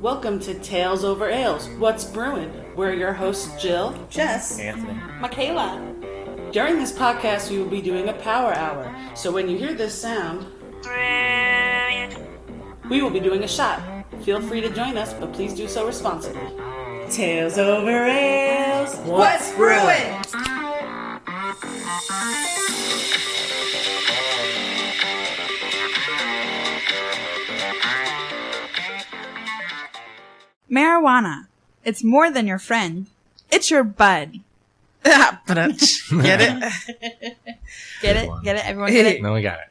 Welcome to Tales Over Ales. What's Brewin? We're your hosts, Jill, Jess, Anthony, Michaela. During this podcast, we will be doing a power hour. So when you hear this sound, we will be doing a shot. Feel free to join us, but please do so responsibly. Tales Over Ales. What's Brewin? Marijuana. It's more than your friend. It's your bud. Get it? Get it? Get it? Everyone get it? no, we got it.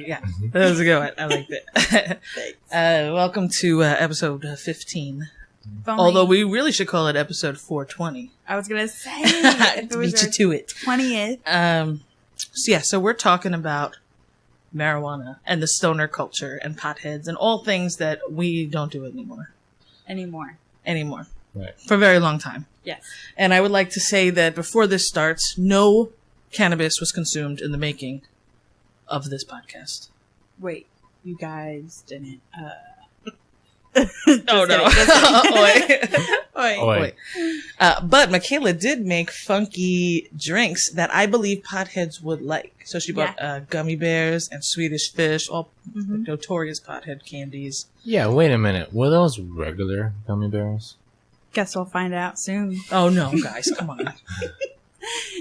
Yeah. That was a good one. I liked it. Welcome to episode 15. Although we really should call it episode 420. I was going to say. If it was Beat you to it. 20th. So we're talking about marijuana and the stoner culture and potheads and all things that we don't do anymore. Anymore. Right. For a very long time. Yes. And I would like to say that before this starts, no cannabis was consumed in the making of this podcast. Wait. You guys didn't. Oh, no. Oi. But Michaela did make funky drinks that I believe potheads would like. So she bought gummy bears and Swedish fish, all notorious pothead candies. Yeah, wait a minute. Were those regular gummy bears? Guess we'll find out soon. Oh, no, guys. Come on.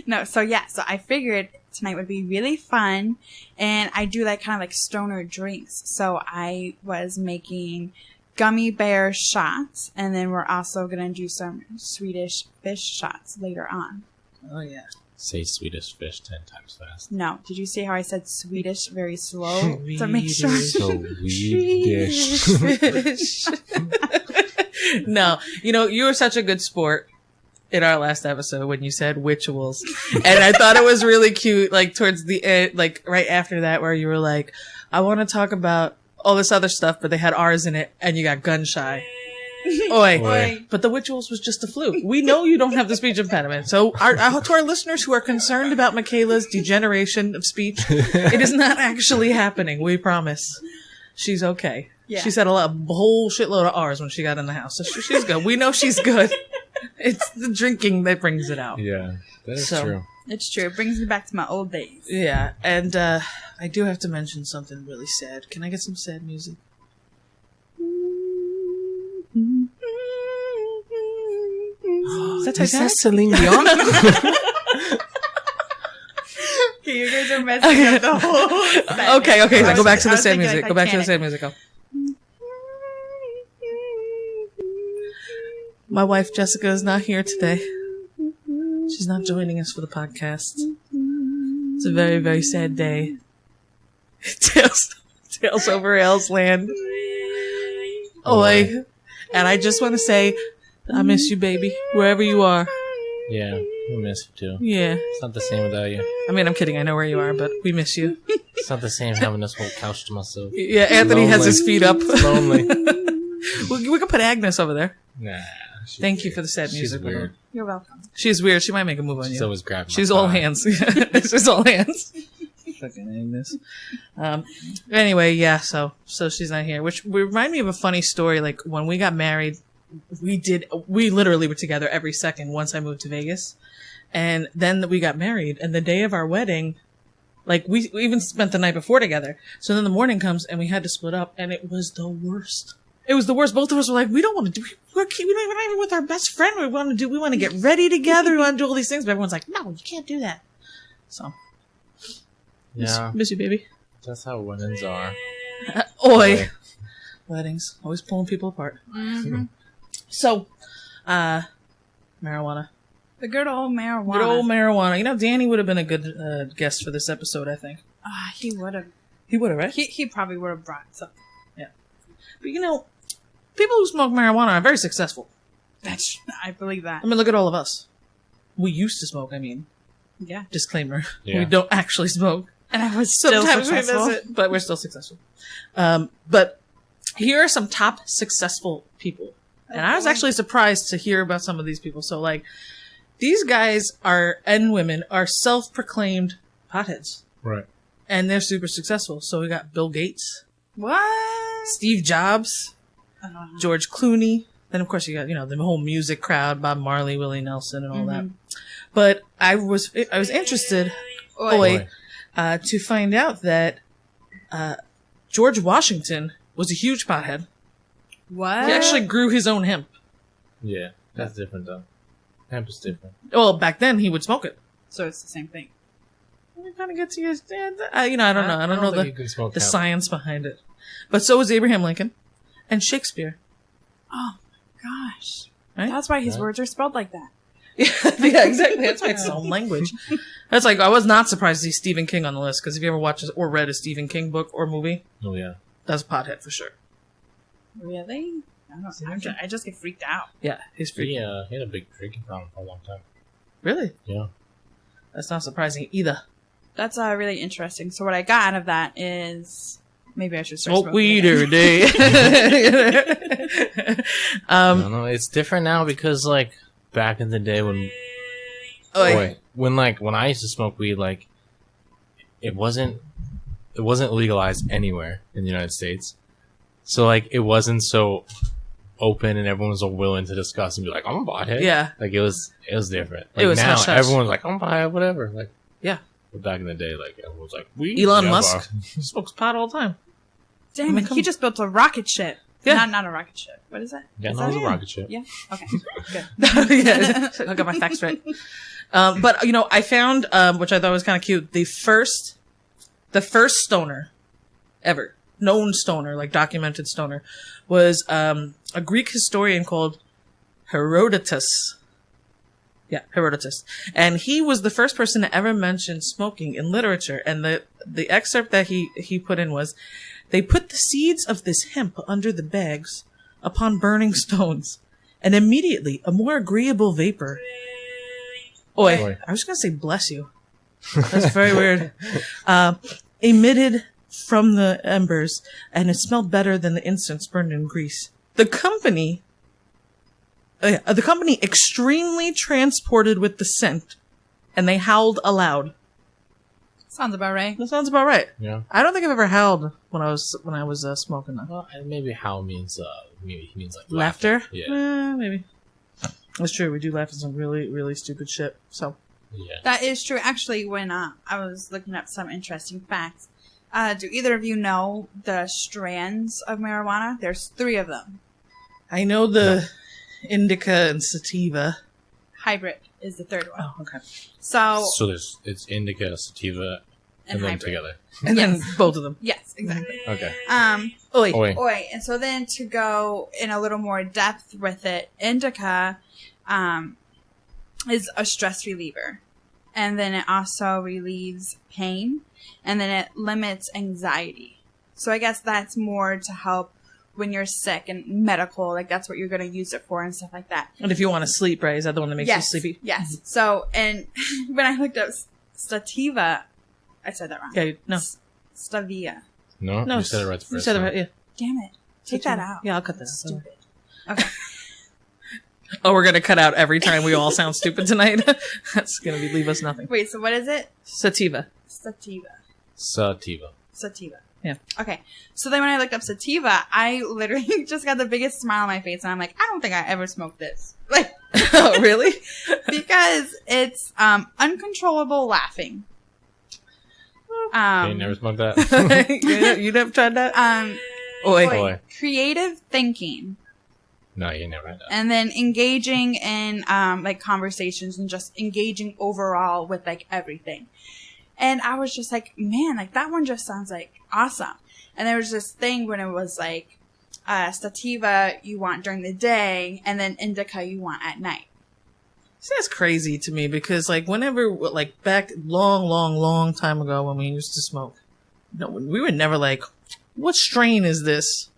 No, so I figured tonight would be really fun. And I do like kind of like stoner drinks. So I was making gummy bear shots, and then we're also going to do some Swedish fish shots later on. Oh, yeah. Say Swedish fish 10 times fast. No. Did you see how I said Swedish very slow to make sure? Swedish fish. No. You know, you were such a good sport in our last episode when you said witchuals. And I thought it was really cute, like towards the end, like right after that, where you were like, I want to talk about all this other stuff, but they had R's in it, and you got gun shy. Oi. But the witchuals was just a fluke. We know you don't have the speech impediment. So to our listeners who are concerned about Michaela's degeneration of speech, it is not actually happening. We promise. She's okay. Yeah. She said a whole shitload of R's when she got in the house. So she's good. We know she's good. It's the drinking that brings it out. Yeah, that is true. It's true. It brings me back to my old days. Yeah, and I do have to mention something really sad. Can I get some sad music? Is that Titanic? Celine Dion? Okay, you guys are messing up the whole segment. Okay. So go back to the I was sad thinking music. like Go back to the Titanic. sad music. Go. My wife Jessica is not here today. She's not joining us for the podcast. It's a very, very sad day. Tales over Ales land. Oi. And I just want to say, I miss you, baby, wherever you are. Yeah, we miss you too. Yeah. It's not the same without you. I mean, I'm kidding. I know where you are, but we miss you. It's not the same having this whole couch to myself. Yeah, Anthony has his feet up. It's lonely. We can put Agnes over there. Nah. Thank you for the sad music. She's weird. You're welcome. She's weird. She might make a move on She's you. always grabbing She's my all thigh. hands. She's all hands. Fucking Agnes. Anyway, yeah, so she's not here, which remind me of a funny story. Like when we got married, we literally were together every second once I moved to Vegas. And then we got married, and the day of our wedding, like we even spent the night before together. So then the morning comes and we had to split up, and it was the worst. It was the worst. Both of us were like, we don't want to do, we're not even with our best friend. We want to get ready together. We want to do all these things. But everyone's like, no, you can't do that. So. Yeah. Miss you, baby. That's how weddings are. Oi. Weddings. Always pulling people apart. Mm-hmm. So, marijuana. The good old marijuana. Good old marijuana. You know, Danny would have been a good guest for this episode, I think. He would have. He would have, right? He probably would have brought something. Yeah. But you know, people who smoke marijuana are very successful. I believe that. I mean, look at all of us. We used to smoke, I mean. Yeah. Disclaimer. Yeah. We don't actually smoke. And I was still Sometimes we successful. miss it, but we're still successful. But here are some top successful people. And I was actually surprised to hear about some of these people. So, like, these guys and women are self-proclaimed potheads. Right. And they're super successful. So we got Bill Gates, What? Steve Jobs, George Clooney. Then, of course, you got, the whole music crowd, Bob Marley, Willie Nelson, and all that. But I was interested to find out that George Washington was a huge pothead. What? He actually grew his own hemp. Yeah, that's different though. Hemp is different. Well, back then he would smoke it. So it's the same thing. It kind of gets you. I don't know. I don't know think you can smoke the hemp. science behind it. But so was Abraham Lincoln and Shakespeare. Oh my gosh. Right? That's why his words are spelled like that. Yeah, exactly. That's why it's his own language. That's like, I was not surprised to see Stephen King on the list, because if you ever watched or read a Stephen King book or movie, Oh yeah. that's a pothead for sure. Really? I just get freaked out. Yeah, he's freaky. He had a big drinking problem for a long time. Really? Yeah. That's not surprising either. That's really interesting. So what I got out of that is maybe I should start Smoke smoking weed again. every day. I don't know. It's different now because like back in the day when when I used to smoke weed, like it wasn't legalized anywhere in the United States. So like it wasn't so open and everyone was so willing to discuss and be like, I'm a pothead. Yeah. Like it was different. Like It was now hush hush. everyone's like, I'm a pothead, whatever. Like Yeah. but back in the day, like everyone was like, weed. Elon never. Musk smokes pot all the time. Damn it, he just built a rocket ship. Yeah. Not a rocket ship. What is that? Yeah, Is no, that it was a rocket ship. Yeah. Okay. Good. Yeah, I got my facts right. But I found, which I thought was kind of cute, the first stoner ever, known stoner, like documented stoner, was a Greek historian called Herodotus. Yeah, Herodotus. And he was the first person to ever mention smoking in literature. And the excerpt that he put in was, they put the seeds of this hemp under the bags upon burning stones, and immediately a more agreeable vapor. Oi. I was going to say bless you. That's very weird. Emitted from the embers, and it smelled better than the incense burned in Greece. The company extremely transported with the scent, and they howled aloud. Sounds about right. That sounds about right. Yeah. I don't think I've ever howled when I was smoking that. Well, maybe how means maybe he means like Laughter? Yeah. Maybe. That's true. We do laugh at some really, really stupid shit. So. Yeah. That is true. Actually, when I was looking up some interesting facts, do either of you know the strands of marijuana? There's 3 of them. I know the indica and sativa. Hybrid is the 3rd one. Oh, okay. So it's indica, sativa, and then hybrid. together. And then both of them. Yes, exactly. Okay. Oi. Oi. And so then to go in a little more depth with it, indica is a stress reliever. And then it also relieves pain. And then it limits anxiety. So I guess that's more to help when you're sick and medical. Like that's what you're going to use it for and stuff like that. And if you want to sleep, right? Is that the one that makes you sleepy? Yes. So, and when I looked up sativa, I said that wrong. Okay, no. Stavia. No, you said it right the first You said it time. right, yeah. Damn it. Take that out. Yeah, I'll cut that out. Stupid. Okay. Oh, we're going to cut out every time we all sound stupid tonight. That's going to leave us nothing. Wait, so what is it? Sativa. Sativa. Sativa. Sativa. Yeah. Okay. So then when I looked up sativa, I literally just got the biggest smile on my face. And I'm like, I don't think I ever smoked this. Like, Oh, really? because it's uncontrollable laughing. You never smoked that? You never tried that? Oi. Oi. Creative thinking. No, you never had that. And then engaging in like conversations and just engaging overall with like everything. And I was just like, man, like that one just sounds like awesome. And there was this thing when it was like sativa you want during the day and then indica you want at night. See, that's crazy to me because, like, whenever, like, back long time ago when we used to smoke, we were never like, what strain is this?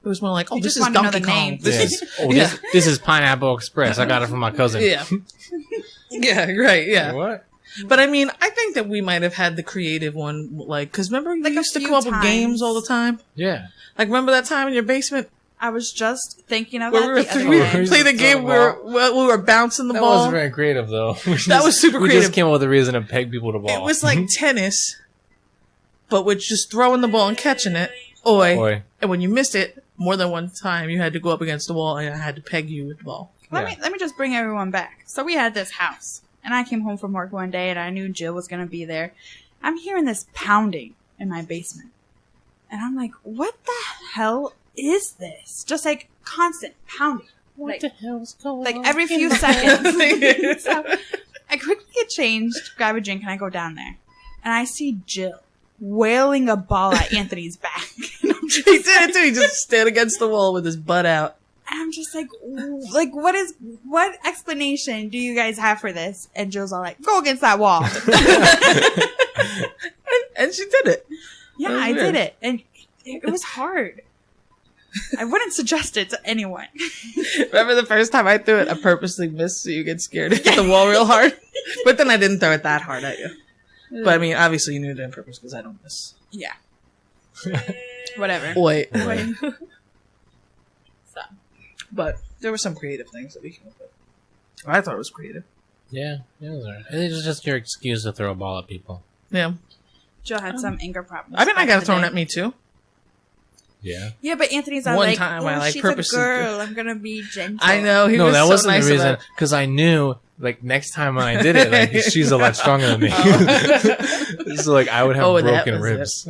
It was more like, oh, You this just is wanted to know Donkey the Kong. name. This Yes. is, This is Pineapple Express. I got it from my cousin. yeah. Yeah, right, yeah. What? But I mean, I think that we might have had the creative one, like, because remember you Like a used to few come up with times. games all the time? Yeah. Like, remember that time in your basement I was just thinking of where that we were the other we day. were- playing the game where we were bouncing the That ball? wasn't very creative, though. That was super We creative. just came up with a reason to peg people to ball. It was like tennis, but with just throwing the ball and catching it. Oi. Oi. And when you missed it, more than one time you had to go up against the wall and I had to peg you with the ball. Let me just bring everyone back. So we had this house, and I came home from work one day, and I knew Jill was going to be there. I'm hearing this pounding in my basement. And I'm like, what the hell is this? Just like constant pounding. What the hell's going on? Like every few seconds. So I quickly get changed, grab a drink, and I go down there. And I see Jill wailing a ball at Anthony's back. He did it too. He just stood against the wall with his butt out. And I'm just like, what explanation do you guys have for this? And Jill's all like, go against that wall. and she did it. Yeah, I did it. And it was hard. I wouldn't suggest it to anyone. Remember the first time I threw it, I purposely missed so you get scared and hit the wall real hard. But then I didn't throw it that hard at you. But I mean, obviously you knew it on purpose because I don't miss. Yeah. Whatever. Wait. So. But there were some creative things that we came up with. I thought it was creative. Yeah, it was alright. It was just your excuse to throw a ball at people. Yeah. Jill had some anger problems. I mean, I got thrown at me too. Yeah. Yeah, but Anthony's all One like, time I, like, she's purposely a girl. I'm gonna be gentle. I know. He No, was that so wasn't nice the reason. about it. Because I knew, like, next time when I did it, like, she's a lot stronger than me. So, like, I would have that broken was ribs.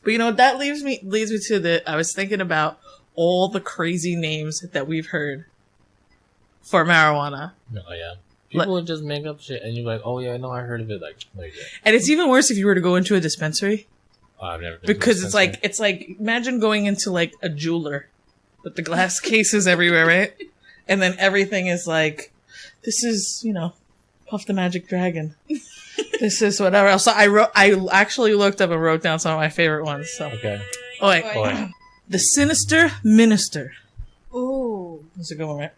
But you know what? That leads me to the. I was thinking about all the crazy names that we've heard for marijuana. Oh, yeah. People would just make up shit, and you're like, oh, yeah, no, I heard of it. Like yeah. And it's even worse if you were to go into a dispensary. Oh, I've never been Because to a it's like imagine going into like a jeweler with the glass cases everywhere, right? And then everything is like, this is, you know, Puff the Magic Dragon. This is whatever else. So I actually looked up and wrote down some of my favorite ones. So Okay. oh wait, Boy. the Sinister Minister. Ooh. That's a good one, right?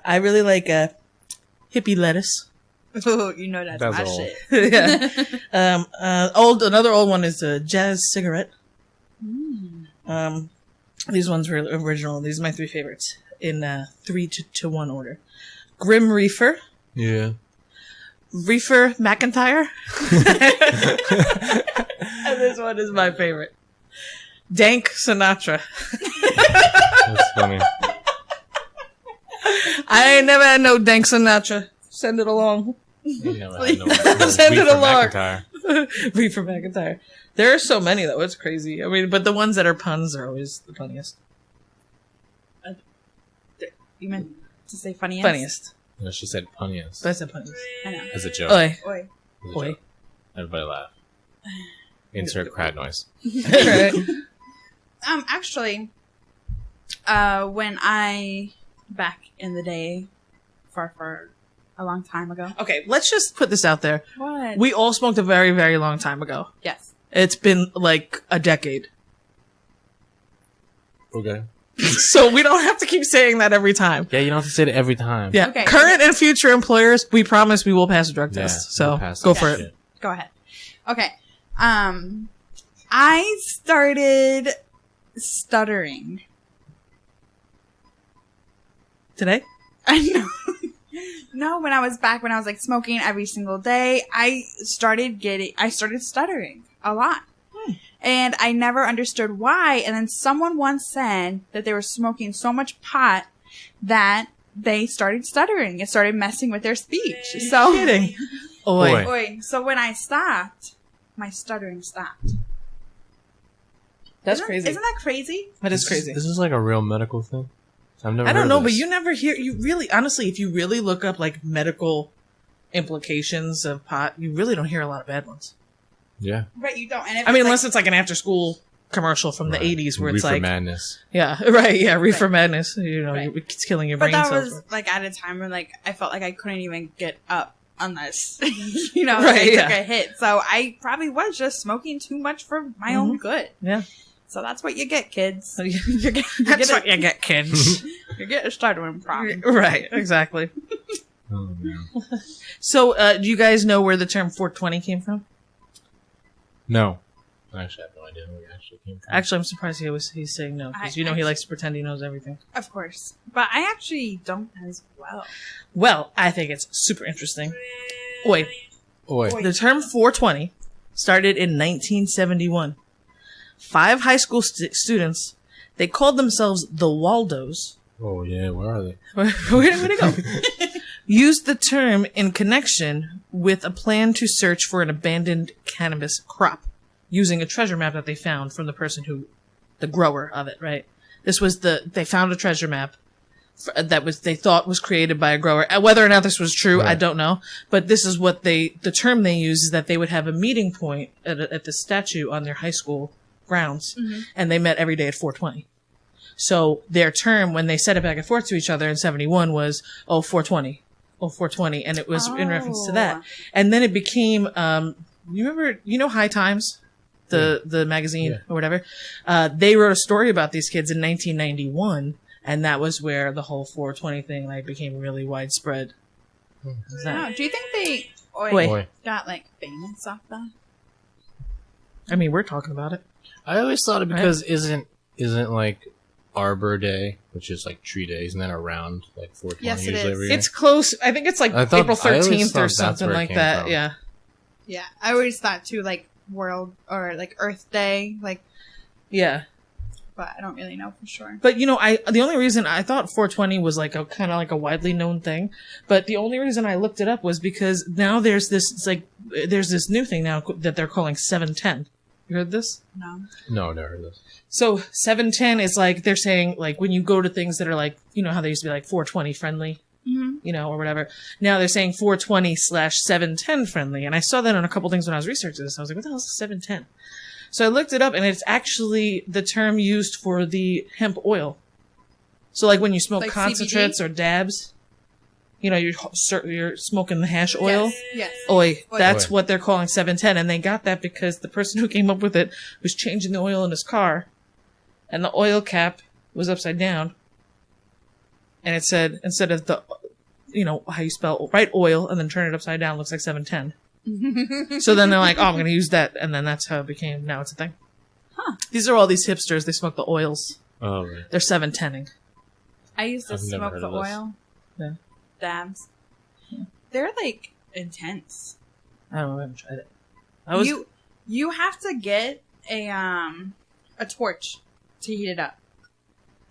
I really like hippie lettuce. Ooh, you know that's That's my old. shit. Yeah. Another old one is the Jazz cigarette. These ones were original. These are my three favorites in 3 to 1 order. Grim Reefer. Yeah. Reefer McIntyre. And this one is my favorite. Dank Sinatra. That's funny. I ain't never had no Dank Sinatra. Send it along. You never had no Send it Reefer along. McIntyre. Reefer McIntyre. There are so many though. It's crazy. I mean, but the ones that are puns are always the funniest. You meant to say funniest? Funniest. No, she said punniest. That's the funniest. I know. As a joke. Oi. Oi. As a Oi. joke. Everybody laugh. Insert crowd noise. Actually, when back in the day, for a long time ago. Okay, let's just put this out there. What? We all smoked a very, very long time ago. Yes. It's been like a decade. Okay. So we don't have to keep saying that every time. Yeah, you don't have to say it every time. Yeah. Okay. Current and future employers, we promise we will pass a drug Yeah, test. So we'll pass go that for it. shit. Go ahead. Okay. I started stuttering. Today? I know. No, when I was like smoking every single day, I started stuttering a lot. And I never understood why. And then someone once said that they were smoking so much pot that they started stuttering. It started messing with their speech. So Kidding. Oi. Oi. Oi. So when I stopped, my stuttering stopped. That's crazy. Isn't that crazy? That is crazy. This is like a real medical thing. I've never I don't heard know, of but this. you never hear, you really, honestly, if you really look up like medical implications of pot, you really don't hear a lot of bad ones. Yeah. Right, you don't. And if I mean, it's unless it's like an after school commercial from the 80s where it's Reefer like, madness. yeah, right, yeah, reefer madness, you know, Right. it's killing your But brain that cells. was like at a time when like I felt like I couldn't even get up unless you know Right, I took yeah. a hit. So I probably was just smoking too much for my own good. Yeah. So that's what you get, kids. That's what you get, kids. You get a stuttering problem. Right, exactly. Oh, man. So, do you guys know where the term 420 came from? No. I actually have no idea where it actually came from. Actually, I'm surprised he's saying no, because you know he likes to pretend he knows everything. Of course, but I actually don't as well. Well, I think it's super interesting. Wait, Oi. the term 420 started in 1971. 5 high school students They called themselves the Waldos. Oh yeah, where are they? Where'd they go? Used the term in connection with a plan to search for an abandoned cannabis crop using a treasure map that they found from the person the grower of it, right? They found a treasure map they thought was created by a grower. Whether or not this was true, right. I don't know. But this is what the term they use is that they would have a meeting point at the statue on their high school grounds, and they met every day at 420. So their term, when they said it back and forth to each other in 71 was, 420. Oh, 420. And it was in reference to that. And then it became, you know High Times? The magazine or whatever? They wrote a story about these kids in 1991. And that was where the whole 420 thing became really widespread. Wow. Do you think they got famous off that? I mean, we're talking about it. I always thought it because isn't Arbor Day, which is tree day, isn't that around 420 yes, it usually is. every year? It's close. I think it's April 13th or something like that. From. Yeah. Yeah, I always thought too World or Earth Day, yeah. But I don't really know for sure. But the only reason I thought 420 was a kind of a widely known thing, but the only reason I looked it up was because now there's this there's this new thing now that they're calling 710. You heard this? No, never heard this. So 710 is they're saying when you go to things that are how they used to be 420 friendly, or whatever. Now they're saying 420/710 friendly, and I saw that on a couple things when I was researching this. I was like, what the hell is 710? So I looked it up, and it's actually the term used for the hemp oil. So when you smoke concentrates CBD? Or dabs, you're smoking the hash oil. Yes. Oil. That's what they're calling 710, and they got that because the person who came up with it was changing the oil in his car, and the oil cap was upside down, and it said instead of the, how you spell oil and then turn it upside down looks like 710. So then they're like, I'm going to use that. And then that's how it became. Now it's a thing. Huh. These are all these hipsters. They smoke the oils. Oh, right. They're 710ing. I used to smoke the oil. Yeah. Dabs. Yeah. They're intense. I don't know. I haven't tried it. You have to get a torch to heat it up.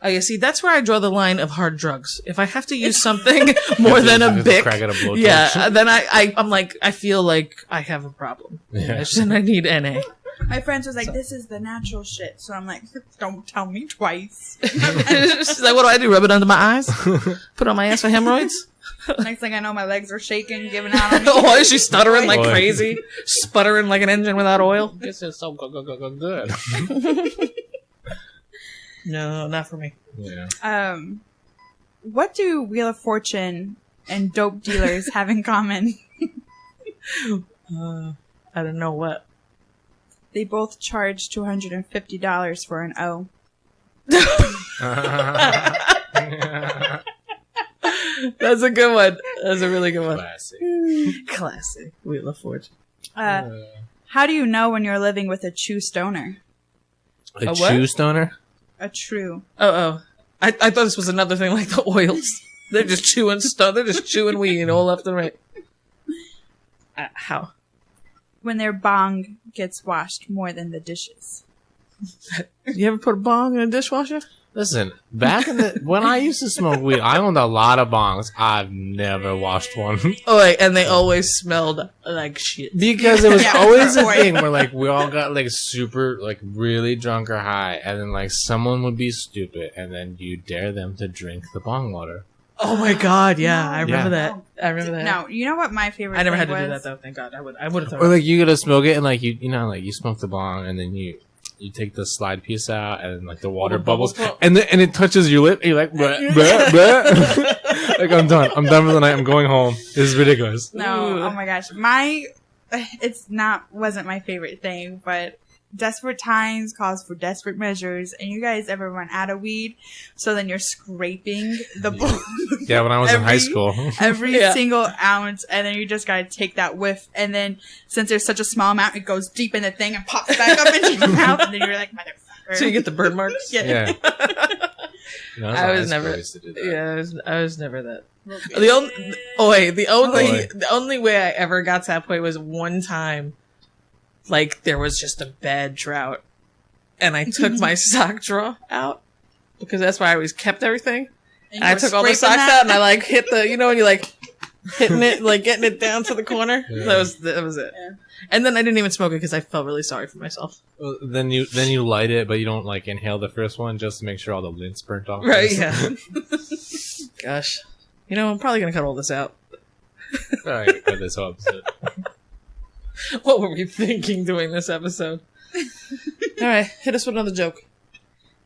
Oh, yeah, see, that's where I draw the line of hard drugs. If I have to use something more than a Bic, then I'm I feel like I have a problem. Yeah. And I need NA. My friends was this is the natural shit. So I'm don't tell me twice. She's what do? Rub it under my eyes? Put on my ass for hemorrhoids? Next thing I know, my legs are shaking, giving out on me. Oh, is she stuttering like crazy? Sputtering like an engine without oil? This is so good. No, not for me. Yeah. What do Wheel of Fortune and dope dealers have in common? I don't know what. They both charge $250 for an O. That's a good one. That's a really good one. Classic. Wheel of Fortune. How do you know when you're living with a true stoner? A true stoner? A true. Oh. I thought this was another thing like the oils. They're just chewing stuff. They're just chewing weed all left and right. How? When their bong gets washed more than the dishes. You ever put a bong in a dishwasher? Listen, back in when I used to smoke weed, I owned a lot of bongs. I've never washed one. Oh, wait, and they always smelled like shit. Because it was always a thing where we all got super really drunk or high, and then someone would be stupid, and then you dare them to drink the bong water. Oh my god, yeah, I remember that. I remember that. No, you know what my favorite? I never had to do that though. Thank God, I would have thought. Or you gotta smoke it, and you smoke the bong, and then you take the slide piece out, and the water bubbles, and it touches your lip, and you're bleh, bleh, bleh. I'm done. I'm done for the night. I'm going home. This is ridiculous. No, oh my gosh, wasn't my favorite thing, but desperate times calls for desperate measures, and you guys ever run out of weed, so then you're scraping the bowl. Yeah, when I was in high school. Every single ounce, and then you just gotta take that whiff, and then since there's such a small amount, it goes deep in the thing and pops back up into your mouth, and then you're motherfucker. So you get the burn marks? Yeah. I was never that. The only way I ever got to that point was one time, there was just a bad drought, and I took my sock drawer out, because that's where I always kept everything. And I took all the socks out and I like hit the, you know, when you like hitting it, like getting it down to the corner. Yeah. That was it. Yeah. And then I didn't even smoke it because I felt really sorry for myself. Well, then you light it, but you don't like inhale the first one just to make sure all the lint's burnt off. Right? Yeah. Gosh, you know, I'm probably gonna cut all this out. All right, cut this whole episode. What were we thinking doing this episode? All right, hit us with another joke.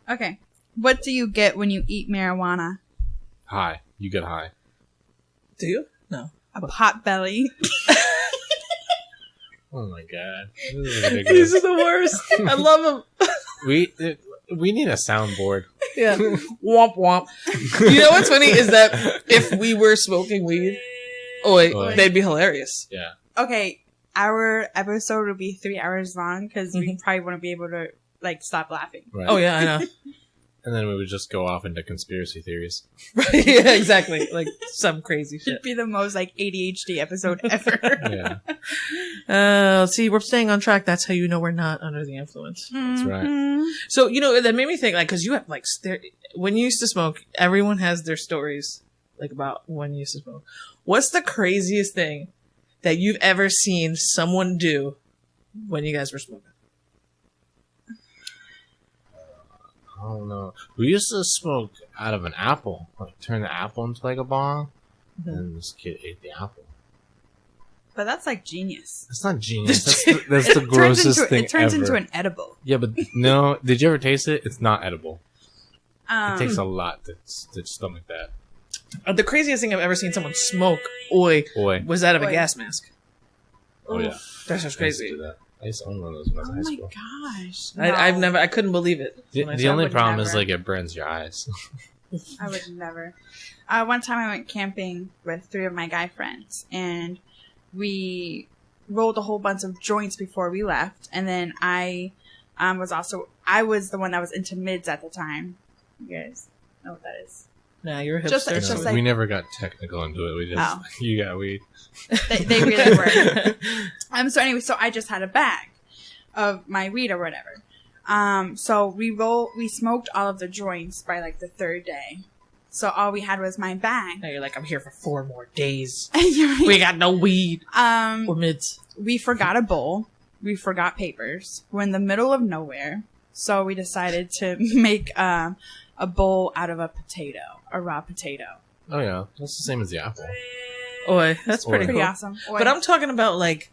Okay. What do you get when you eat marijuana? High. You get high. Do you? No. A pot belly. Oh my god. This is These ridiculous. are the worst. I love them. We need a soundboard. Yeah. Womp womp. You know what's funny is that if we were smoking weed, they'd be hilarious. Yeah. Okay. Our episode will be 3 hours long because we probably wouldn't be able to like stop laughing. Right. Oh yeah, I know. And then we would just go off into conspiracy theories. Right? Yeah, exactly. Like some crazy shit. It'd be the most like ADHD episode ever. Yeah. See, we're staying on track. That's how you know we're not under the influence. That's right. So, you know, that made me think, like, because you have, like, when you used to smoke, everyone has their stories, like, about when you used to smoke. What's the craziest thing that you've ever seen someone do when you guys were smoking? I don't know. We used to smoke out of an apple. Like, turn the apple into, like, a bong. And this kid ate the apple. But that's like genius. That's not genius. That's the grossest thing ever. It turns into an edible. Yeah, but no. Did you ever taste it? It's not edible. It takes a lot to stomach that. The craziest thing I've ever seen someone smoke, was out of a gas mask. Oh, yeah. That's just crazy. I used to own one of those when I was in high school. Oh my gosh. I couldn't believe it. The only problem is, like, it burns your eyes. I would never. One time I went camping with 3 of my guy friends, and we rolled a whole bunch of joints before we left, and then I was the one that was into mids at the time. You guys know what that is? Nah, you're a hipster. It's just like, we never got technical into it. We just you got weed. They really were. So anyway, so I just had a bag of my weed or whatever. So we smoked all of the joints by like the 3rd day. So all we had was my bag. Now you're like, I'm here for 4 more days. Right. We got no weed or mids. We forgot a bowl. We forgot papers. We're in the middle of nowhere. So we decided to make a bowl out of a raw potato. Oh yeah, that's the same as the apple. That's pretty cool. Awesome. But I'm talking about like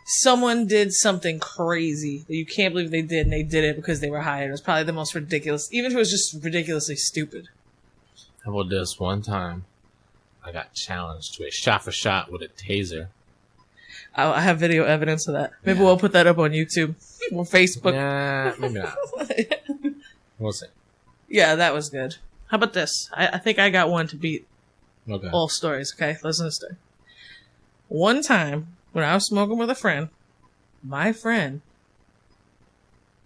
someone did something crazy that you can't believe they did, and they did it because they were high. It was probably the most ridiculous, even if it was just ridiculously stupid. How about this? One time, I got challenged to a shot for shot with a taser. I have video evidence of that. Maybe we'll put that up on YouTube or Facebook. Nah, maybe not. We'll see. Yeah, that was good. How about this? I think I got one to beat Okay. all stories, okay? Listen to this story. One time, when I was smoking with a friend, my friend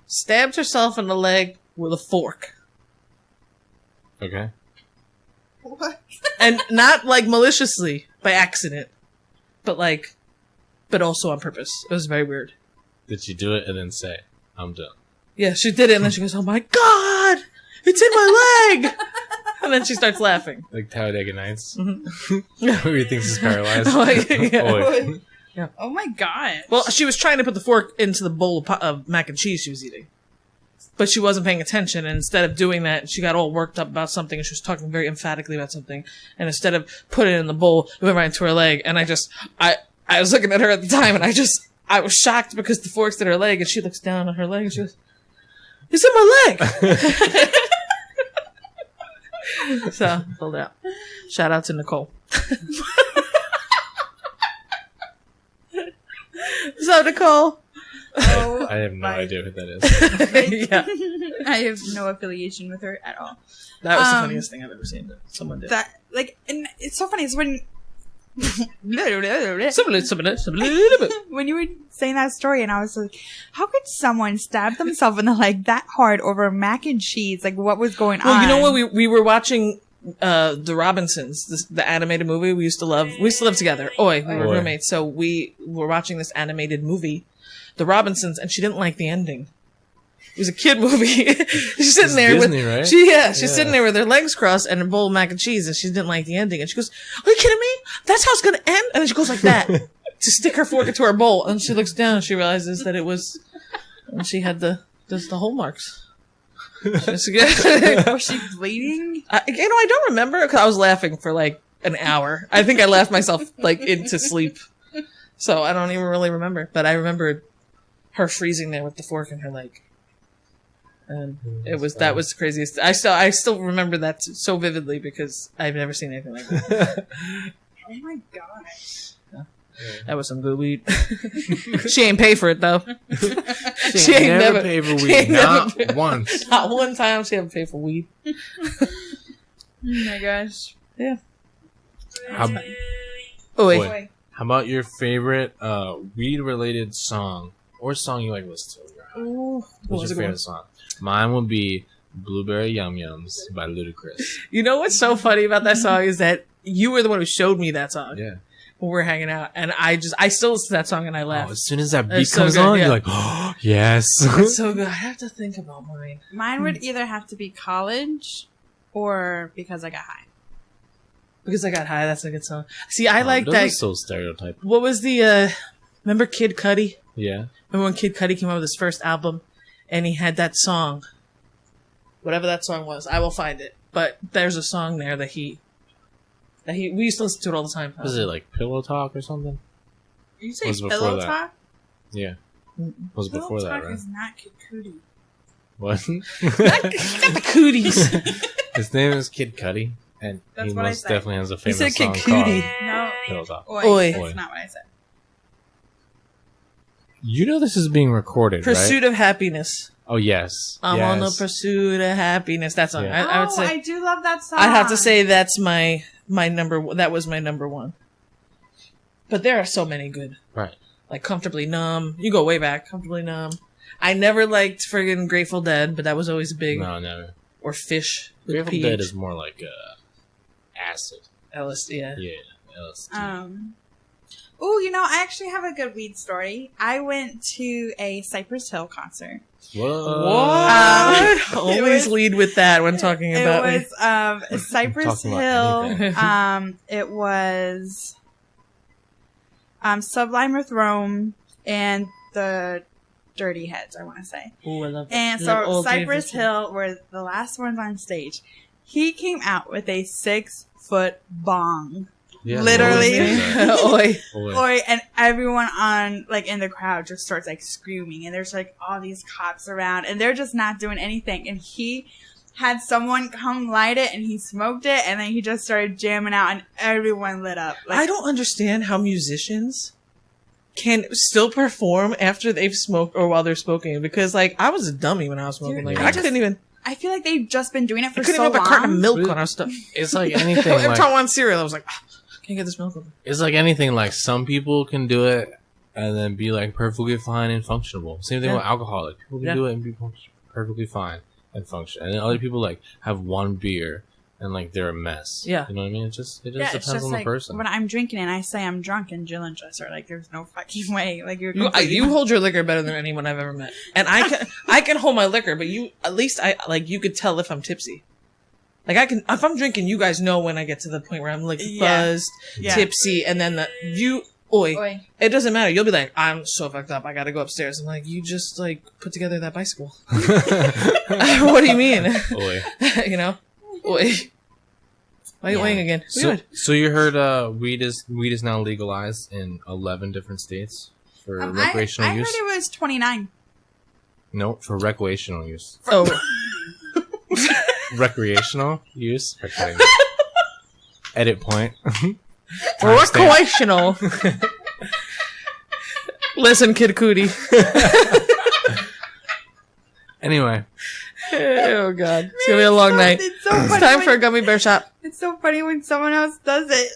stabbed herself in the leg with a fork. Okay. What? And not, like, maliciously, by accident, but also on purpose. It was very weird. Did she do it and then say, I'm done? Yeah, she did it, and then she goes, oh my god! It's in my leg! And then she starts laughing. Like Talladega Nights? Mm-hmm. Who he thinks is paralyzed? Yeah. Oh my god. Well, she was trying to put the fork into the bowl of mac and cheese she was eating. But she wasn't paying attention, and instead of doing that, she got all worked up about something, and she was talking very emphatically about something. And instead of putting it in the bowl, it went right into her leg, and I was looking at her at the time, and I was shocked because the fork's in her leg, and she looks down at her leg, and she goes, it's in my leg! So, pulled it out. Shout out to Nicole. So, Nicole. Oh, I have no idea who that is. Yeah. I have no affiliation with her at all. That was the funniest thing I've ever seen that someone did. That, like, and it's so funny. It's when when you were saying that story, and I was like, how could someone stab themselves in the leg that hard over mac and cheese? Like, what was going on? Well, you know what? We were watching The Robinsons, the animated movie we used to love. We used to live together. We were roommates. So we were watching this animated movie, The Robinsons, and she didn't like the ending. It was a kid movie. She's sitting there Disney, with right? she's sitting there with her legs crossed and a bowl of mac and cheese, and she didn't like the ending. And she goes, "Are you kidding me? That's how it's gonna end." And then she goes like that to stick her fork into her bowl, and she looks down and she realizes that it was, and she had the hole marks. Was she bleeding? I don't remember because I was laughing for like an hour. I think I laughed myself like into sleep, so I don't even really remember. But I remember her freezing there with the fork in her leg. And that was the craziest. I still remember that so vividly because I've never seen anything like that. Oh my gosh. Yeah. That was some good weed. She ain't pay for it though. She ain't never paid for weed. Not once. Not one time she ever paid for weed. Oh my gosh. Yeah. How about your favorite weed related song or song you like to listen to? Ooh, what's your favorite song? Mine would be Blueberry Yum Yums by Ludacris. You know what's so funny about that song is that you were the one who showed me that song. Yeah. When we were hanging out. And I still listen to that song and I laugh. Oh, as soon as that beat so comes good, on, yeah. you're like, oh, yes. It's so good. I have to think about mine. Mine would either have to be College or Because I Got High. Because I Got High, that's a good song. See, I like that. Is so stereotyped. What was the, remember Kid Cudi? Yeah. Remember when Kid Cudi came out with his first album and he had that song? Whatever that song was, I will find it. But there's a song there that we used to listen to it all the time. Was it like Pillow Talk or something? You say Was it before Pillow that? Talk? Yeah. Was it Pillow before Talk that, right? is not Kid Cudi. What? Got the cooties. His name is Kid Cudi, and That's he what I most said. definitely has a You famous said Kid song Cudi. called No. Pillow Talk. Oi. Oi. That's not what I said. You know this is being recorded, Pursuit right? of Happiness. Oh, yes. I'm yes. on the pursuit of happiness. That song. Yeah. I would say. I do love that song. I'd have to say that's my number. That was my number one. But there are so many good. Right. Like Comfortably Numb. You go way back. Comfortably Numb. I never liked friggin' Grateful Dead, but that was always big. No, never. Or Fish. With Grateful PH. Dead is more like acid. LSD, yeah. Yeah, LSD. Oh, I actually have a good weed story. I went to a Cypress Hill concert. What? Always lead with that when talking about it was Cypress Talking about Hill. anything. It was Sublime with Rome and the Dirty Heads, I want to say. Ooh, I love that. And Love so all three of Cypress them. Hill were the last ones on stage. He came out with a 6-foot bong. Yeah, Literally. Oi. Oi, and everyone in the crowd just starts screaming, and there's all these cops around, and they're just not doing anything. And he had someone come light it, and he smoked it, and then he just started jamming out, and everyone lit up. I don't understand how musicians can still perform after they've smoked or while they're smoking, because I was a dummy when I was smoking. Dude, I couldn't even. I feel like they've just been doing it for I couldn't so even have a carton of long. milk on our stuff. It's like anything. Every like, time I want cereal, I was like, can't get this milk over. it's like anything. Like some people can do it and then be perfectly fine and functionable. Same thing Yeah. with alcohol. Like people can Yeah. do it and be perfectly fine and function. And then other people have one beer and they're a mess. Yeah. You know what I mean? It just It's depends just on the person. when I'm drinking and I say I'm drunk, and Jill and Jess are there's no fucking way. You're You hold your liquor better than anyone I've ever met, and I can hold my liquor, but you at least you could tell if I'm tipsy. I can if I'm drinking, you guys know when I get to the point where I'm buzzed, Yeah. tipsy, and then Oi. it doesn't matter. You'll be like, I'm so fucked up. I gotta go upstairs. I'm like, you just put together that bicycle. What do you mean? Oy. Oi. Why are you oing again? So you heard weed is now legalized in 11 different states for recreational I use? heard it was 29. No, for recreational use. Oh. Recreational use? Okay. Edit point. Recreational. Listen, Kid Cootie. Anyway. Oh God, it's gonna be a long night. It's so funny. It's time for a gummy bear shot. It's so funny when someone else does it.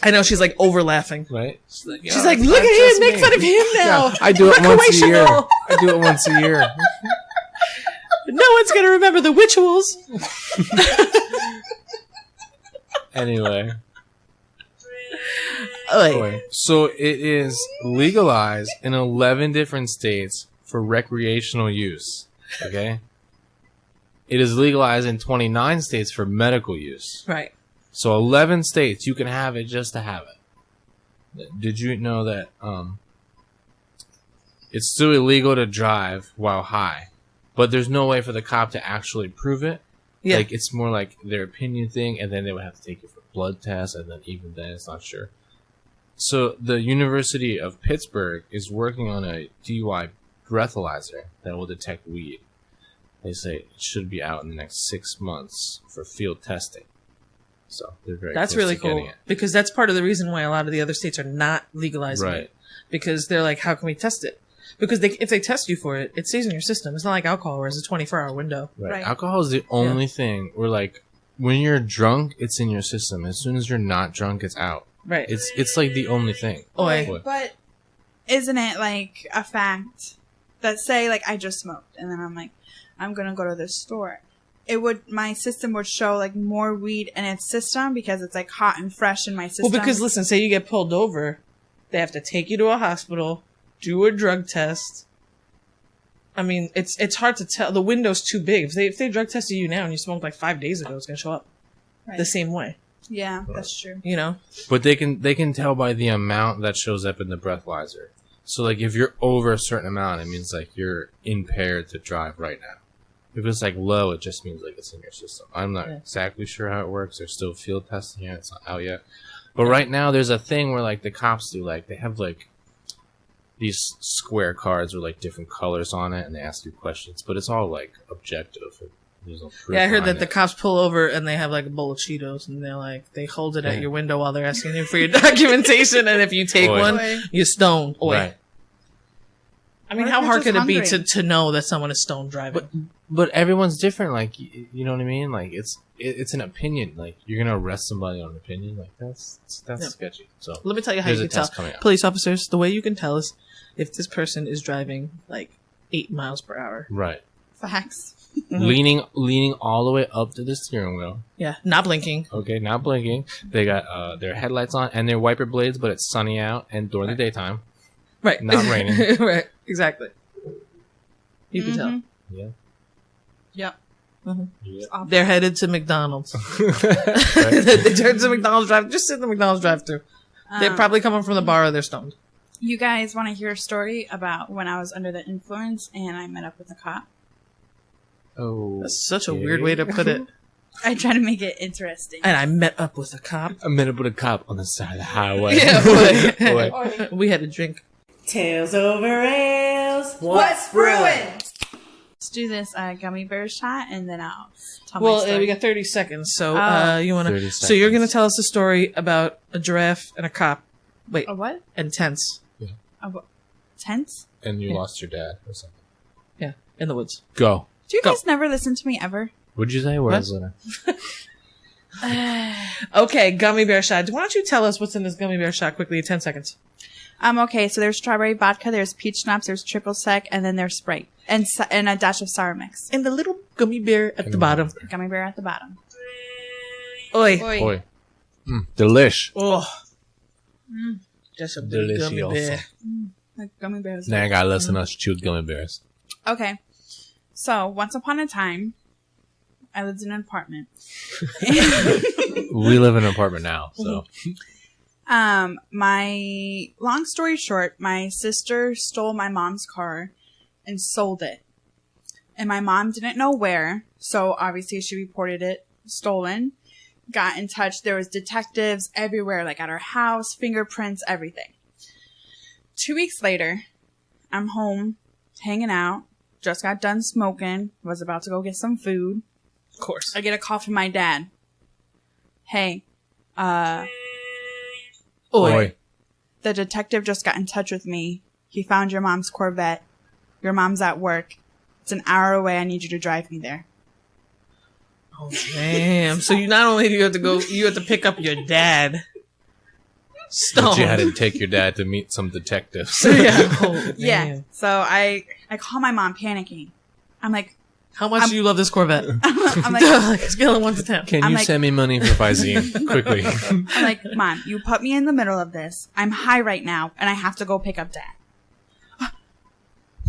I know she's over laughing. Right? She's like, look at him, make fun of him now. Yeah, I do it once a year. Recreational. I do it once a year. No one's gonna remember the rituals. Anyway. Oi. So it is legalized in 11 different states for recreational use. Okay? It is legalized in 29 states for medical use. Right. So 11 states, you can have it just to have it. Did you know that it's still illegal to drive while high, but there's no way for the cop to actually prove it? Yeah. Like, it's more like their opinion thing, and then they would have to take it for blood tests, and then even then, it's not sure. So the University of Pittsburgh is working on a DUI breathalyzer that will detect weed. They say it should be out in the next 6 months for field testing. So they're very That's close really to getting cool it. because that's part of the reason why a lot of the other states are not legalizing Right. it. Because they're like, how can we test it? Because if they test you for it, it stays in your system. It's not like alcohol where it's a 24-hour window. Right. Alcohol is the only thing where, like, when you're drunk, it's in your system. As soon as you're not drunk, it's out. Right. It's like the only thing. Oi. But isn't it like a fact that say like I just smoked and then I'm like I'm gonna go to the store? My system would show like more weed in its system because it's like hot and fresh in my system. Well, because listen, say you get pulled over, they have to take you to a hospital, do a drug test. I mean, it's hard to tell. The window's too big. If they drug tested you now and you smoked like 5 days ago, it's gonna show up the same way. Yeah, that's true. You know, But they can tell by the amount that shows up in the breathalyzer. So, like, if you're over a certain amount, it means like you're impaired to drive right now. If it's like low, it just means like it's in your system. I'm not exactly sure how it works. They're still field testing it. It's not out yet. But right now, there's a thing where like the cops do like they have like these square cards with like different colors on it, and they ask you questions. But it's all like objective. There's no proof yeah, I heard that behind the it. cops pull over and they have like a bowl of Cheetos and they're like they hold it at your window while they're asking you for your documentation, and if you take Oi. one, you're stoned. Oi. Right. I mean, What if how they're hard just could it be hungry? to know that someone is stoned driving? But everyone's different. Like, you know what I mean? Like, it's an opinion. Like, you're gonna arrest somebody on an opinion. Like, that's sketchy. So Let me tell you how there's you a can tell. test coming out. Police officers, the way you can tell is if this person is driving like 8 miles per hour. Right. Facts. Leaning all the way up to the steering wheel. Yeah, not blinking. Okay, not blinking. They got their headlights on and their wiper blades, but it's sunny out and during the daytime. Right. Not raining. Right, exactly. You can tell. Yeah. Yep. Yeah. They're headed to McDonald's. Right. They turn to McDonald's drive. Just sit in the McDonald's drive-thru. They're Um, probably coming from the bar or they're stoned. You guys want to hear a story about when I was under the influence and I met up with a cop? Oh. That's such a weird way to put it. I try to make it interesting. And I met up with a cop. I met up with a cop on the side of the highway. Yeah, Boy. we had a drink. Tales over ales. What's brewing? Let's do this gummy bear shot and then I'll tell my Well, story. we got 30 seconds. So Oh. you want 30 to? So you're going to seconds. tell us a story about a giraffe and a cop. Wait, A what? and tents. A what? Tense? And you Yeah. lost your dad or something. Yeah, in the woods. Go. Do you Go. guys never listen to me ever? What'd you say? Where What? was it? Okay, gummy bear shot. Why don't you tell us what's in this gummy bear shot quickly in 10 seconds? Okay, so there's strawberry vodka, there's peach schnapps, there's triple sec, and then there's Sprite. And a dash of sour mix. And the little gummy bear at the bottom. Gummy bear at the bottom. Oi. Boy. Delish. Oh. Just a big gummy Delicioso. bear. The gummy bears. Now I gotta listen to us chew gummy bears. Okay. So, once upon a time, I lived in an apartment. We live in an apartment now, so. My long story short, my sister stole my mom's car and sold it. And my mom didn't know where, so obviously she reported it stolen. Got in touch. There was detectives everywhere, like at her house, fingerprints, everything. 2 weeks later, I'm home, hanging out, just got done smoking, was about to go get some food. Of course. I get a call from my dad. Hey, Oi. the detective just got in touch with me. He found your mom's Corvette. Your mom's at work. It's an hour away. I need you to drive me there. Oh, damn. So you not only do you have to go, you have to pick up your dad. Stone. But you had to take your dad to meet some detectives. Yeah. Oh, Yeah. damn. So I call my mom panicking. I'm like, How much do you love this Corvette? I'm like, Like a scale of 1 to 10. Can I'm you like- send me money for Visine quickly? I'm like, Mom, you put me in the middle of this. I'm high right now, and I have to go pick up Dad.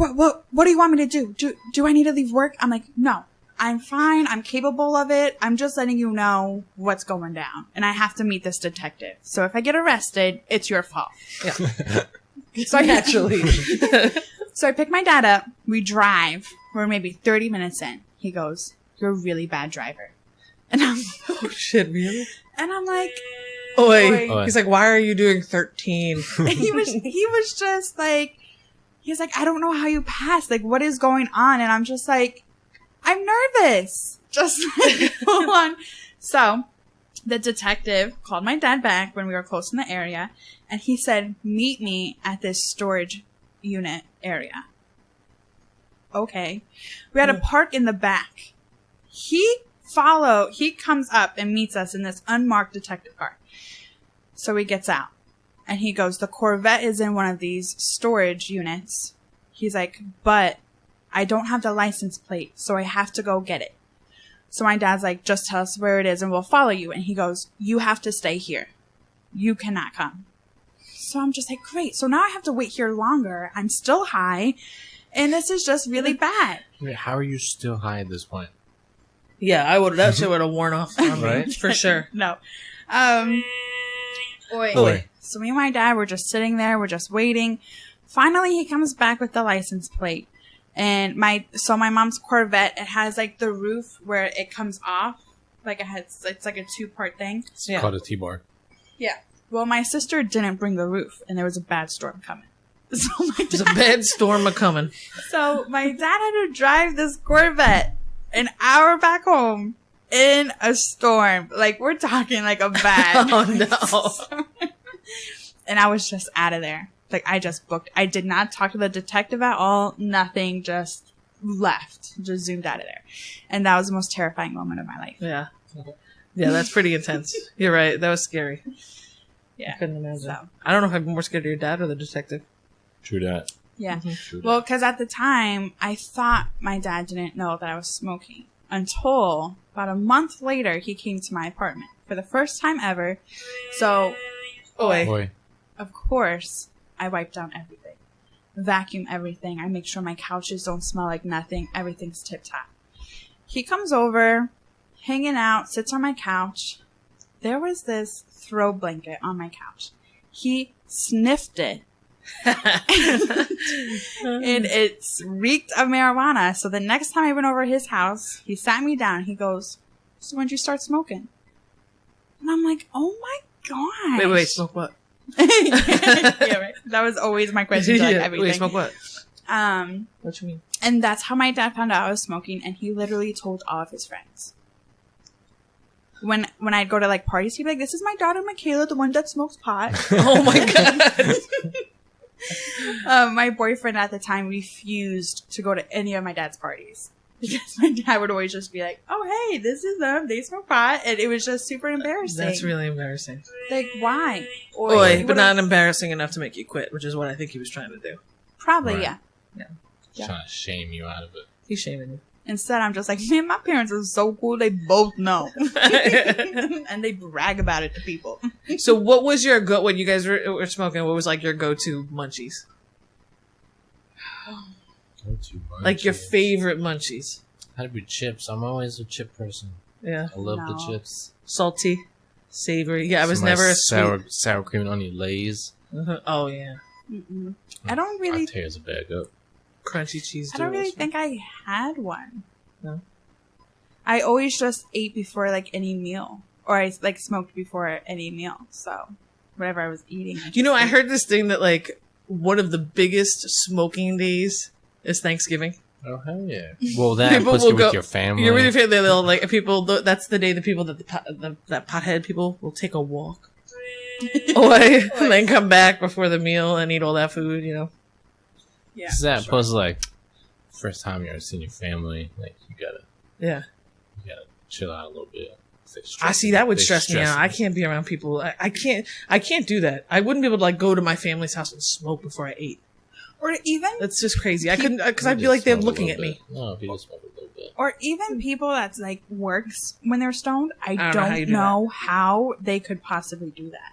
what do you want me to do? Do I need to leave work? I'm like, no, I'm fine. I'm capable of it. I'm just letting you know what's going down. And I have to meet this detective. So if I get arrested, it's your fault. Yeah. So Naturally. So I pick my dad up. We drive. We're maybe 30 minutes in. He goes, "You're a really bad driver." And I'm Oh, shit, really? And I'm like, Oi. He's like, why are you doing 13? he was just like, he's like, I don't know how you passed. Like, what is going on? And I'm just like, I'm nervous. Just like, hold on. So the detective called my dad back when we were close in the area. And he said, meet me at this storage unit area. Okay. We had to park in the back. He comes up and meets us in this unmarked detective car. So he gets out and he goes, the Corvette is in one of these storage units. He's like, but I don't have the license plate, so I have to go get it. So my dad's like, just tell us where it is and we'll follow you. And he goes, you have to stay here. You cannot come. So I'm just like, great. So now I have to wait here longer. I'm still high. And this is just really bad. Wait, how are you still high at this point? Yeah, that shit would have worn off on me, Right? for sure. No. Oi. So me and my dad were just sitting there. We're just waiting. Finally, he comes back with the license plate. And my mom's Corvette, it has like the roof where it comes off. Like it's like a 2-part thing. It's called a T-bar. Yeah. Well, my sister didn't bring the roof and there was a bad storm coming. So There's a bad storm a-coming. So my dad had to drive this Corvette an hour back home in a storm. Like, we're talking like a bad. Oh, no. And I was just out of there. Like, I just booked. I did not talk to the detective at all. Nothing. Just left. Just zoomed out of there. And that was the most terrifying moment of my life. Yeah. Yeah, that's pretty intense. You're right. That was scary. Yeah. I couldn't imagine. So. I don't know if I'd be more scared of your dad or the detective. True that. Yeah. True Well, because at the time, I thought my dad didn't know that I was smoking. Until about a month later, he came to my apartment for the first time ever. So, Oi. of course, I wipe down everything. Vacuum everything. I make sure my couches don't smell like nothing. Everything's tip-top. He comes over, hanging out, sits on my couch. There was this throw blanket on my couch. He sniffed it. And it's reeked of marijuana. So the next time I went over his house, he sat me down. He goes, so when'd you start smoking? And I'm like, oh my gosh. Wait, smoke what? Yeah, right. That was always my question to like everything. Wait, smoke what? What you mean? And that's how my dad found out I was smoking, and he literally told all of his friends. When I'd go to like parties, he'd be like, this is my daughter Michaela, the one that smokes pot. Oh my god. My boyfriend at the time refused to go to any of my dad's parties because my dad would always just be like, oh, hey, this is them. They smoke pot. And it was just super embarrassing. That's really embarrassing. Like, why? Oi, but not embarrassing enough to make you quit, which is what I think he was trying to do. Probably, Right. yeah. Trying to shame you out of it. He's shaming you. Instead, I'm just like, man, my parents are so cool. They both know. And they brag about it to people. So what was your when you guys were smoking, what was like your go-to munchies? Like your favorite munchies? Had to be chips. I'm always a chip person. Yeah. I love the No. chips. Salty, savory. Yeah, I was Some never a nice sour cream and onion Lay's. Oh yeah. Mm-mm. I don't really... That tears a bag up. Crunchy cheese. I don't really doodles. think I had one. No. I always just ate before like any meal, or I like smoked before any meal. So whatever I was eating. You know, I heard this thing that like one of the biggest smoking days is Thanksgiving. Oh hell yeah! Well, that People puts will you go- with your family. You're really feeling they'll like people. That's the day the people that that pothead people will take a walk away and then come back before the meal and eat all that food. You know. Yeah. Is that plus like first time you ever seen your family? Like you gotta chill out a little bit. I see that would stress me out. I can't be around people. I can't do that. I wouldn't be able to like go to my family's house and smoke before I ate. Or even That's just crazy. I couldn't because I'd be like they're looking at me. No, people smoke a little bit. Or even people that's like works when they're stoned. I don't know how you don't do know how they could possibly do that.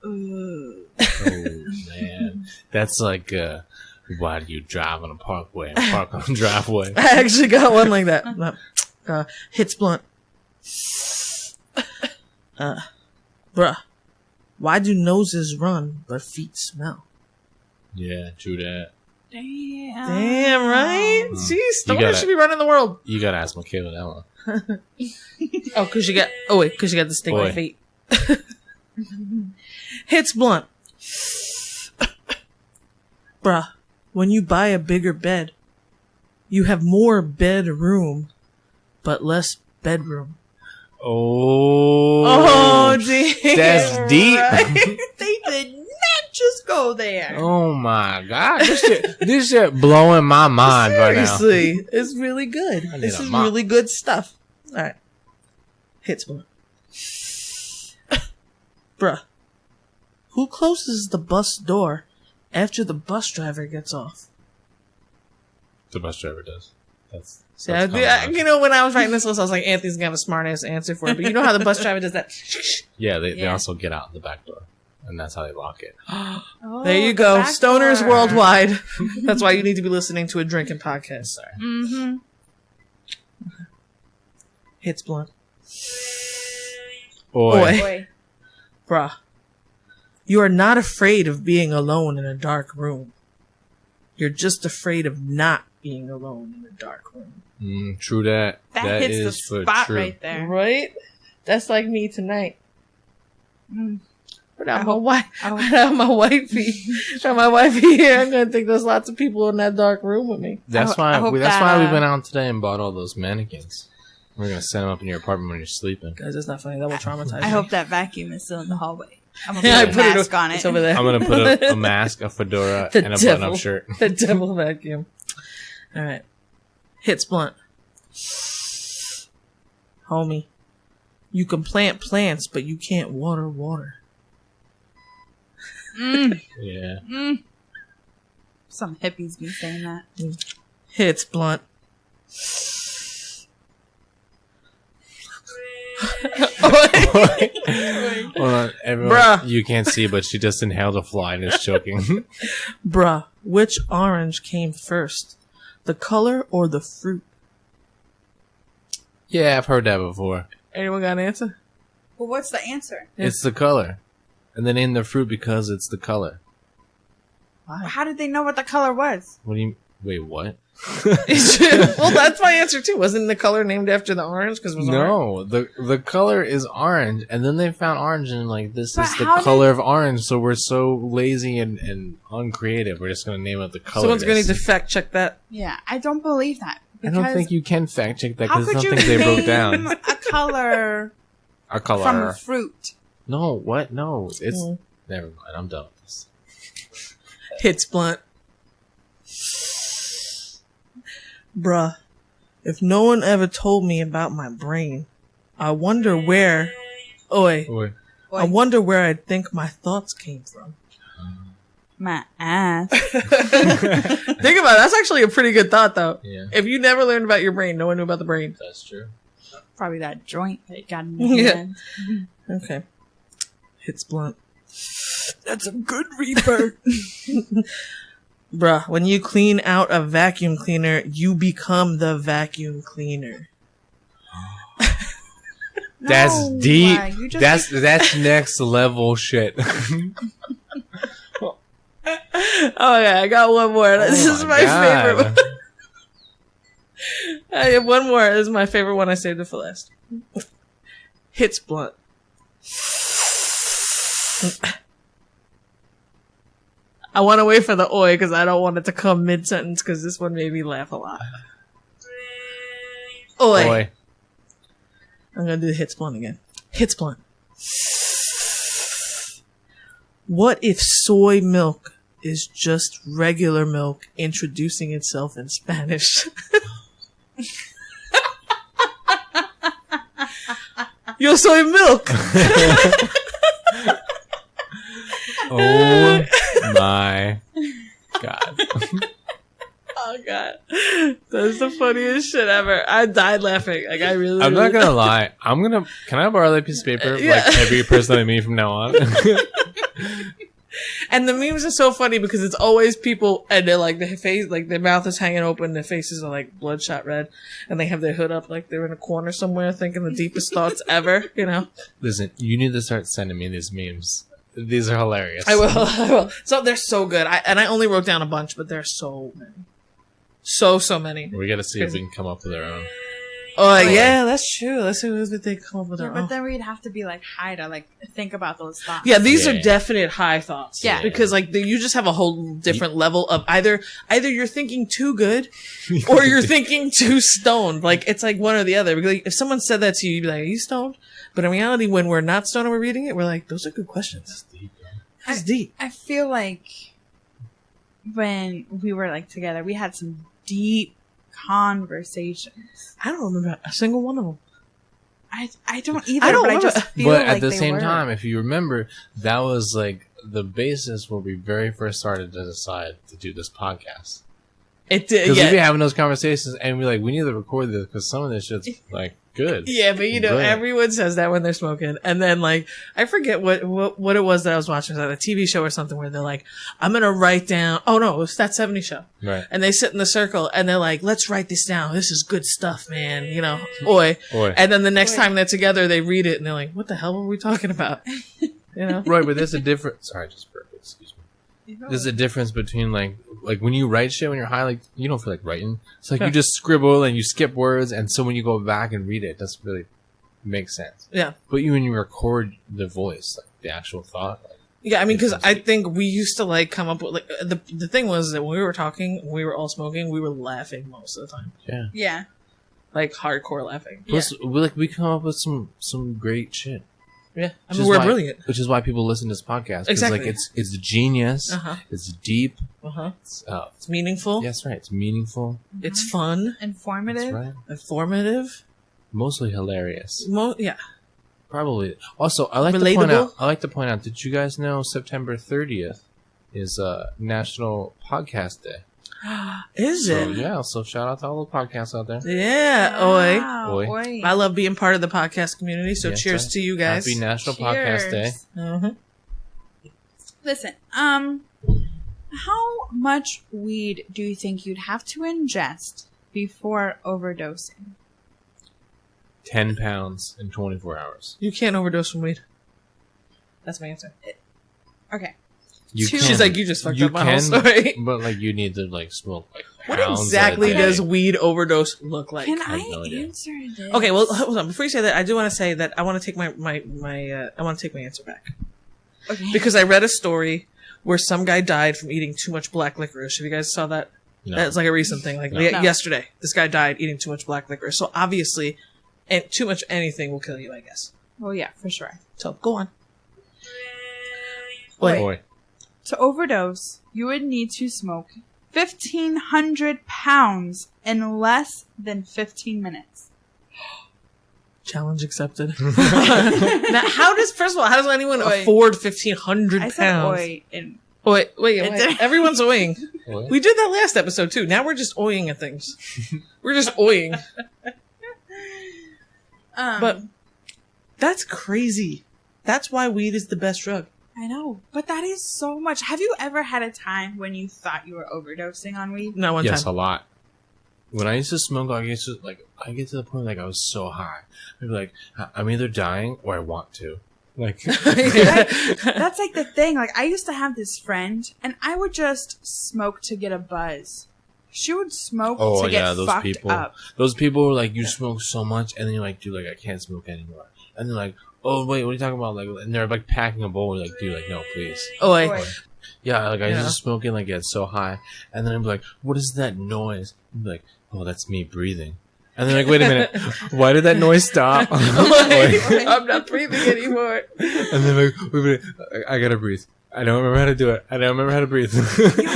Ooh. Oh man, that's like why do you drive on a parkway and park on a driveway? I actually got one like that. Hits blunt. Bruh, why do noses run but feet smell? Yeah, true that. Damn, right? Mm. Jeez, stoners should be running the world. You gotta ask Michaela that one. Oh, because you got the stick on Boy. your feet. Hits blunt. Bruh, when you buy a bigger bed, you have more bedroom, but less bedroom. Oh, damn. that's deep. Right? They did not just go there. Oh my god, this shit blowing my mind right now. Seriously, it's really good. I need This a is mop. really good stuff. All right, hits one. Bruh, who closes the bus door after the bus driver gets off? The bus driver does. That's See, common knowledge. when I was writing this list, I was like, Anthony's gonna have a smart ass answer for it. But you know how the bus driver does that? Yeah, they Yeah. also get out the back door, and that's how they lock it. Oh, There you the go, back stoners door. worldwide. That's why you need to be listening to a drinking podcast. Sorry. Mm-hmm. Hits blunt. Boy. Boy. Bruh, you are not afraid of being alone in a dark room. You're just afraid of not being alone in a dark room. True that. That hits the is for spot true. right there. Right? That's like me tonight. Mm. Without I my hope- wife, I hope- without my wifey, without my wifey here, I'm gonna think there's lots of people in that dark room with me. That's I hope why. That's that, why we went out today and bought all those mannequins. We're gonna set them up in your apartment when you're sleeping. Guys, that's not funny. That will traumatize me. I hope that vacuum is still in the hallway. I'm gonna Yeah, I put put a it mask on It's it. over there. I'm gonna put a mask, a fedora, The and a devil. button-up shirt. The devil vacuum. All right, hits blunt. Homie, you can plant plants, but you can't water water. Yeah. Some hippies be saying that. Hits blunt. Hold on, everyone. Bruh. You can't see, but she just inhaled a fly and is choking. Bruh, which orange came first? The color or the fruit? Yeah, I've heard that before. Anyone got an answer? Well, what's the answer? It's the color, and then in the fruit because it's the color. Why? How did they know what the color was? What do you? Wait, what? Well, that's my answer too. Wasn't the color named after the orange? Because No, the color is orange, and then they found orange and like this But is the how color of orange. So we're so lazy and uncreative. We're just gonna name it the color. Someone's gonna need to fact check that. Yeah, I don't believe that. I don't because think you can fact check that how because could you nothing they broke name down. a color A color. from a fruit? No, what? No, it's Mm. never mind. I'm done with this. Hits blunt. Bruh, if no one ever told me about my brain, I wonder where. Oi. Wait. I wonder where I'd think my thoughts came from. My ass. Think about it. That's actually a pretty good thought, though. Yeah, If you never learned about your brain, no one knew about the brain. that's true. Probably that joint that got in the Yeah. hand. Okay. Hits blunt. That's a good reaper. Bruh, when you clean out a vacuum cleaner, you become the vacuum cleaner. That's No, deep. you just That's next level shit. Oh yeah, I got one more. This is my favorite one. I have one more. This is my favorite one. I saved it for last. Hits blunt. I want to wait for the oi because I don't want it to come mid-sentence because this one made me laugh a lot. Oi. Boy. I'm going to do the hits blunt again. Hits blunt. What if soy milk is just regular milk introducing itself in Spanish? Yo soy milk. Oh my god. Oh god, that's the funniest shit ever. I died laughing. Like I really. I'm not gonna lie. Can I borrow that piece of paper? Yeah. Like every person I meet from now on. And the memes are so funny because it's always people and they're like their face, like their mouth is hanging open, their faces are like bloodshot red, and they have their hood up like they're in a corner somewhere thinking the deepest thoughts ever, you know? Listen, you need to start sending me these memes. These are hilarious. I will. So they're so good. I only wrote down a bunch, but there's so many. So many. We gotta see if we can come up with our own. Oh, yeah, that's true. Let's see if they come up with their own. But then we'd have to be like high to like think about those thoughts. Yeah, these are definite high thoughts. Yeah. Because like you just have a whole different level of either you're thinking too good or you're thinking too stoned. Like it's like one or the other. Because like, if someone said that to you, you'd be like, are you stoned? But in reality, when we're not stoned and we're reading it, we're like, those are good questions. That's deep. I feel like when we were like together, we had some deep conversations. I don't remember a single one of them. I don't either. I don't but remember. I just feel But like at the they same were. time, if you remember, that was like the basis where we very first started to decide to do this podcast. It did. Because Yeah. we'd be having those conversations and we're like, we need to record this because some of this shit's like good. Yeah, but you know, Brilliant. everyone says that when they're smoking. And then like, I forget what it was that I was watching. It was like a TV show or something where they're like, I'm going to write down, oh no, it was that 70 show. Right. And they sit in the circle and they're like, let's write this down. This is good stuff, man. You know, oi. Oi. And then the next Oi. time they're together, they read it and they're like, what the hell were we talking about? You know? Right, but there's a difference. Sorry, just burped. Excuse me. There's a difference between like when you write shit when you're high, like you don't feel like writing. It's like you just scribble and you skip words, and so when you go back and read it, it doesn't really make sense. Yeah. But when you record the voice, like the actual thought. Like, Yeah, I mean, because I think we used to like come up with like the thing was that when we were talking, when we were all smoking, we were laughing most of the time, yeah. Yeah. like hardcore laughing. Plus, we come up with some great shit. Yeah, I Which mean, is we're why- brilliant. Which is why people listen to this podcast. 'Cause, Exactly. Like it's genius. Uh-huh. It's deep. It's It's, It's meaningful. yeah, that's right. It's meaningful. It's fun, Informative. That's right. informative. Mostly hilarious. Yeah. Probably. Also, I like to point Relatable? out. Did you guys know September 30th is National Podcast Day? Is So it? yeah. So shout out to all the podcasts out there. Yeah. Oi. Wow, Oi. oi. I love being part of the podcast community. So Yes, cheers right. to you guys. Happy National Podcast Day. Cheers. Mhm. Listen, how much weed do you think you'd have to ingest before overdosing? 10 pounds in 24 hours. You can't overdose from weed. That's my answer. Okay. You Two- can, She's like, you just fucked you up my whole can, story. But like, you need to like smoke like What pounds exactly at a day. does weed overdose look like? Can I have I no idea. answer this? Okay, well, hold on. Before you say that, I do want to say that I want to take I want to take my answer back Okay. because I read a story where some guy died from eating too much black licorice. Have you guys saw that? No. That's like a recent thing. Like No. yesterday, this guy died eating too much black licorice. So obviously, and too much anything will kill you, I guess. Well, yeah, for sure. So go on. Wait. Boy. To overdose, you would need to smoke 1,500 pounds in less than 15 minutes. Challenge accepted. Now, how does anyone Oi. afford 1,500 I pounds? said oi and Wait. It- Everyone's oing. What? We did that last episode too. Now we're just oing at things. We're just oing. But that's crazy. That's why weed is the best drug. I know, but that is so much. Have you ever had a time when you thought you were overdosing on weed? No, one Yes, time. a lot. When I used to smoke, I get to the point like I was so high. I'd be like, I'm either dying or I want to. Like, Yeah. That's like the thing. Like, I used to have this friend, and I would just smoke to get a buzz. She would smoke oh to get yeah, those fucked people. up. Those people are like, you smoke so much, and then you're like, dude, like I can't smoke anymore. And they're like, oh wait, what are you talking about? Like, and they're like packing a bowl. Like, dude, like no, please. Oi. Oi. Yeah, like I Yeah. used to smoke and like get so high, and then I'm like, what is that noise? I'm like, oh, that's me breathing. And then like, wait a minute, why did that noise stop? Like, I'm not breathing anymore. and then like, wait a minute, I gotta breathe. I don't remember how to do it. I don't remember how to breathe. Yo,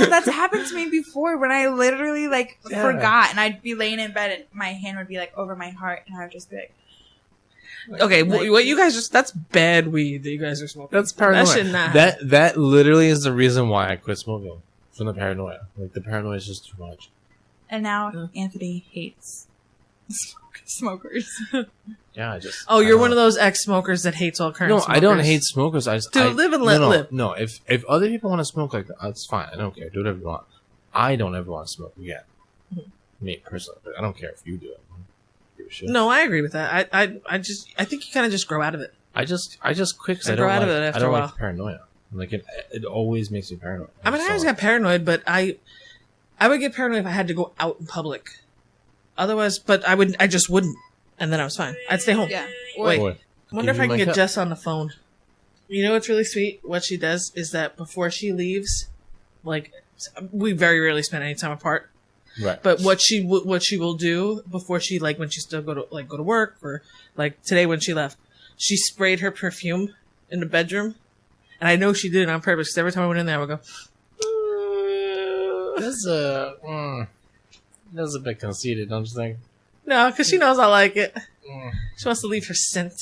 that's happened to me before when I literally like Yeah. forgot, and I'd be laying in bed and my hand would be like over my heart, and I would just be like, Okay, what you guys that's bad weed that you guys are smoking. That's paranoia. That should not. That literally is the reason why I quit smoking. From the paranoia. Like the paranoia is just too much. and now Yeah. Anthony hates. smokers. Yeah, I just. Oh, I you're don't one of know. those ex-smokers that hates all current No, smokers. I don't hate smokers. Dude, live and let live. No, if other people want to smoke, like that's fine. I don't care. Do whatever you want. I don't ever want to smoke again. Me personally, I don't care if you do it. I don't give a shit. No, I agree with that. I think you kind of just grow out of it. I just quit because I I grow don't out like of it after I don't a like while. the paranoia. Like it always makes me paranoid. I mean, I always got paranoid, but I would get paranoid if I had to go out in public. Otherwise, but I just wouldn't, and then I was fine. I'd stay home. Yeah. Wait, Boy, I wonder if give I you can my get cup. Jess on the phone. You know what's really sweet? What she does is that before she leaves, like, we very rarely spend any time apart. Right. But what she will do before she, like, when she still go to work, or like today when she left, she sprayed her perfume in the bedroom, and I know she did it on purpose because every time I went in there, I would go. That's a bit conceited, don't you think? No, because she knows I like it. Mm. She wants to leave her scent.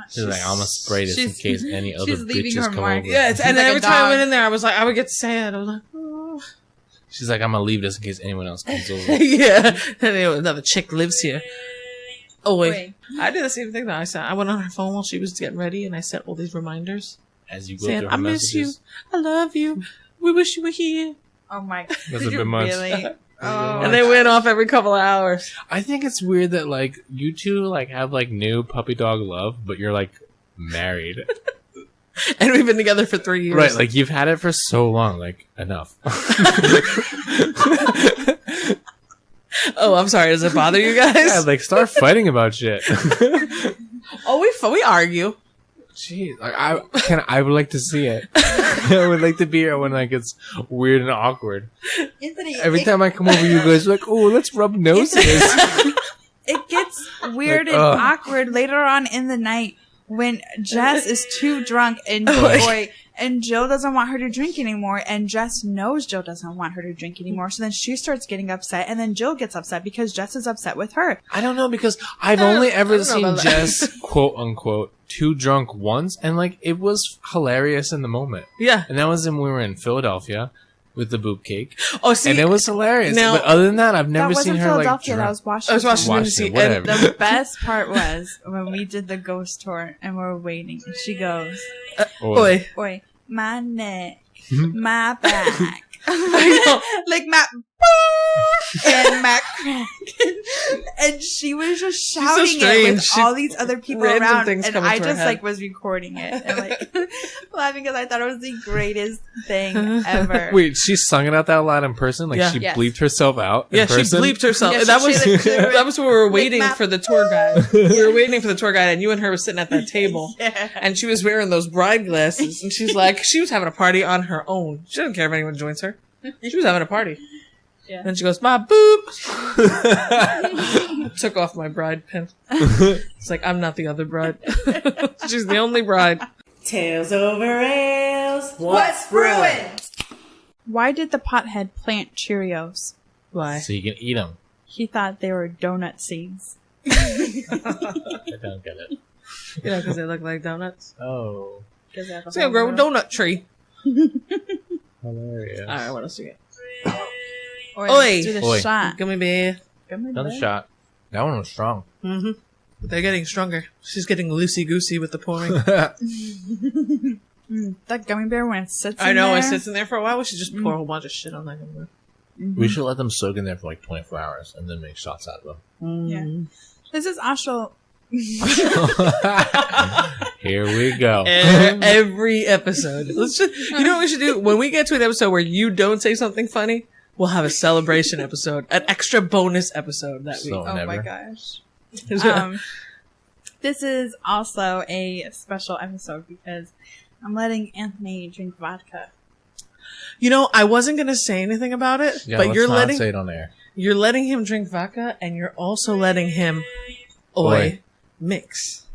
She's like, I'm gonna spray this in case any other she's leaving her bitches come mark. over. Yeah, and then like a every time I dog. went in there, I was like, I would get sad. I was like, oh. She's like, I'm gonna leave this in case anyone else comes over. Yeah. And another chick lives here. Oh, wait. Wait. I did the same thing, though. I went on her phone while she was getting ready, and I sent all these reminders. As you go Saying, through her I miss you. messages. I love you. We wish you were here. Oh my god. That's Did a you bit much. really? Oh. And they went off every couple of hours. I think it's weird that like you two like have like new puppy dog love, but you're like married. And we've been together for 3 years. Right, like you've had it for so long, like enough. Oh, I'm sorry. Does it bother you guys? Yeah, like start fighting about shit. Oh, we argue. Jeez, like I would like to see it. I would like to be here when like it's weird and awkward. Anthony, Every time I come over, you guys are like, oh, let's rub noses. it gets weird Like, and ugh. awkward later on in the night when Jess is too drunk and Jill doesn't want her to drink anymore, and Jess knows Jill doesn't want her to drink anymore. So then she starts getting upset, and then Jill gets upset because Jess is upset with her. I don't know because I've only ever don't know seen about that. Jess quote unquote too drunk once, and like it was hilarious in the moment. Yeah. And that was when we were in Philadelphia with the boob cake, Oh, see. and it was hilarious. now- but other than that, I've never That seen wasn't her like Philadelphia. drunk. That was Washington. I was watching Washington, NBC, and whatever. The best part was when we did the ghost tour and we're waiting, and she goes, Boy. "Oi, my neck, my back, I know. like my and my crack," and she was just so shouting it strange. with She- all these other people random around, things and come I into her just head. like was recording it and like laughing because I thought it was the greatest thing ever. Wait, she sung it out that loud in person? Like Yeah. she Yes. bleeped herself out? Yeah, in she person? bleeped herself. Yeah, that she was literally- that was when we were waiting Like, for the tour guide. We were waiting for the tour guide, and you and her were sitting at that table. Yeah. And she was wearing those bride glasses, and she's like, she was having a party on her own. She didn't care if anyone joins her. She was having a party. Yeah. And she goes, my boobs. Took off my bride pin. It's like, I'm not the other bride. She's the only bride. Tales over ales. What's brewing? Why did the pothead plant Cheerios? Why? So you can eat them. He thought they were donut seeds. I don't get it. You know, because they look like donuts. Oh, It's gonna grow a donut tree. hilarious. All right, what else you get? Or Oi. let's do the Oi. shot. Gummy bear. Another shot. That one was strong. Mm-hmm. They're getting stronger. She's getting loosey-goosey with the pouring. That gummy bear when it sits I in know, there. it sits in there for a while. We should just pour a whole bunch of shit on that gummy We should let them soak in there for like 24 hours and then make shots out of them. bear. Yeah. This is also Here we go. Every episode. Let's just, you know what we should do? When we get to an episode where you don't say something funny, we'll have a celebration episode, an extra bonus episode that week. So oh my never. gosh. This is also a special episode because I'm letting Anthony drink vodka. You know, I wasn't gonna say anything about it, Yeah, but let's you're not say it on air. letting him drink vodka, and you're also letting him Oi. mix.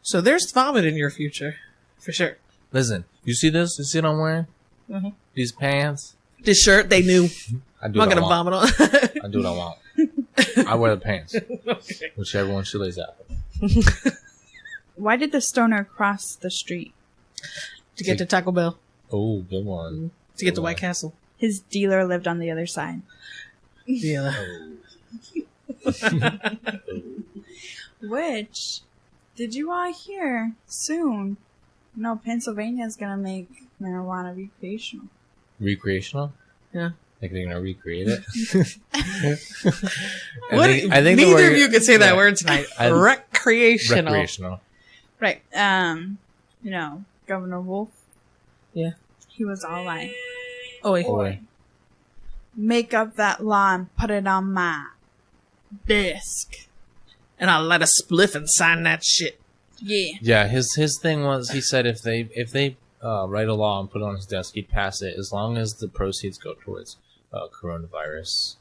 So there's vomit in your future, for sure. Listen, you see this? You see what I'm wearing? Mhm. These pants? This shirt, they knew. I I'm do not what I gonna want. vomit on. I do what I want. I wear the pants. Okay. Whichever one she lays out. Why did the stoner cross the street? To get to Taco Bell, Oh, good one. to get to White Castle. His dealer lived on the other side. Yeah. Which, did you all hear? Soon, Pennsylvania's gonna make marijuana recreational. Recreational? Yeah. Like they're gonna recreate it. I think neither of you could say that word tonight. Recreational. Recreational. Right. Governor Wolf. Yeah. He was all like, Oi. make up that law and put it on my desk. And I'll let a spliff and sign that shit. Yeah. Yeah, his thing was, he said if they write a law and put it on his desk, he'd pass it as long as the proceeds go towards coronavirus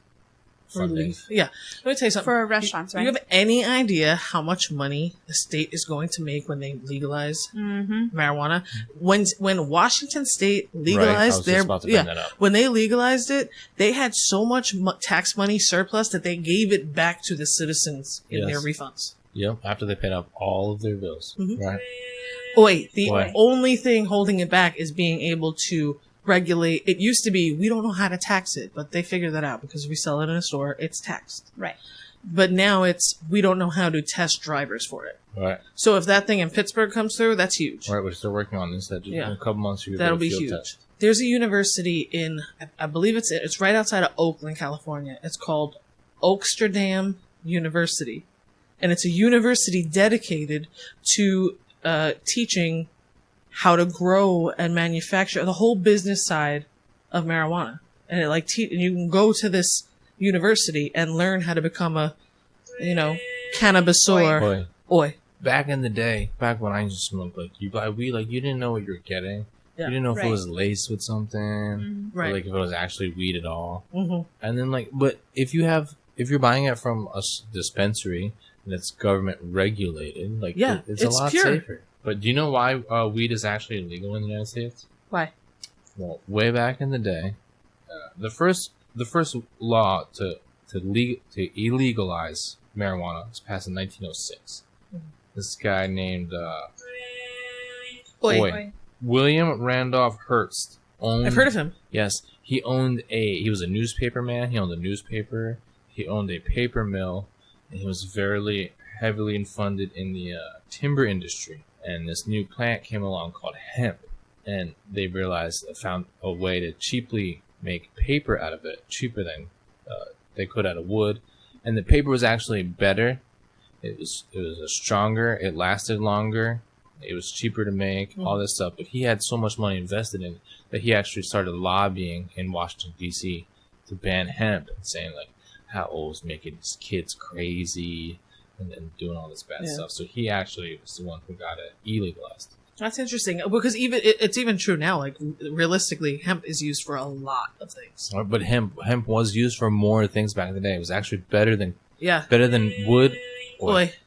funding. Yeah. Let me tell you something. For restaurants, right? Do you have any idea how much money the state is going to make when they legalize marijuana? When Washington State legalized when they legalized it, they had so much tax money surplus that they gave it back to the citizens in their refunds. Yep, after they paid off all of their bills. Right. The only thing holding it back is being able to regulate. It used to be we don't know how to tax it, but they figured that out because we sell it in a store, it's taxed. Right. But now it's we don't know how to test drivers for it. Right. So if that thing in Pittsburgh comes through, that's huge. Right, we're still working on this. In a couple months, that'll be huge. Test. There's a university in, I believe it's right outside of Oakland, California. It's called Oaksterdam University, and it's a university dedicated to teaching how to grow and manufacture the whole business side of marijuana. And it and you can go to this university and learn how to become a, cannabisor. Oi. Back in the day, back when I used to smoke, you buy weed, you didn't know what you were getting. Yeah. You didn't know if it was laced with something, or if it was actually weed at all. And then but if you're buying it from a dispensary and it's government regulated, it's a lot safer. But do you know why weed is actually illegal in the United States? Why? Well, way back in the day, the first law to illegalize marijuana was passed in 1906. This guy named William Randolph Hearst owned. I've heard of him. Yes, he was a newspaper man. He owned a newspaper. He owned a paper mill, and he was very heavily funded in the timber industry. And this new plant came along called hemp, and they found a way to cheaply make paper out of it, cheaper than they could out of wood. And the paper was actually better. It was stronger. It lasted longer. It was cheaper to make, all this stuff. But he had so much money invested in it that he actually started lobbying in Washington, D.C. to ban hemp and saying, how it was making these kids crazy and doing all this bad stuff. So he actually was the one who got it illegalized. That's interesting because it's even true now. Realistically, hemp is used for a lot of things. But hemp was used for more things back in the day. It was actually better than wood,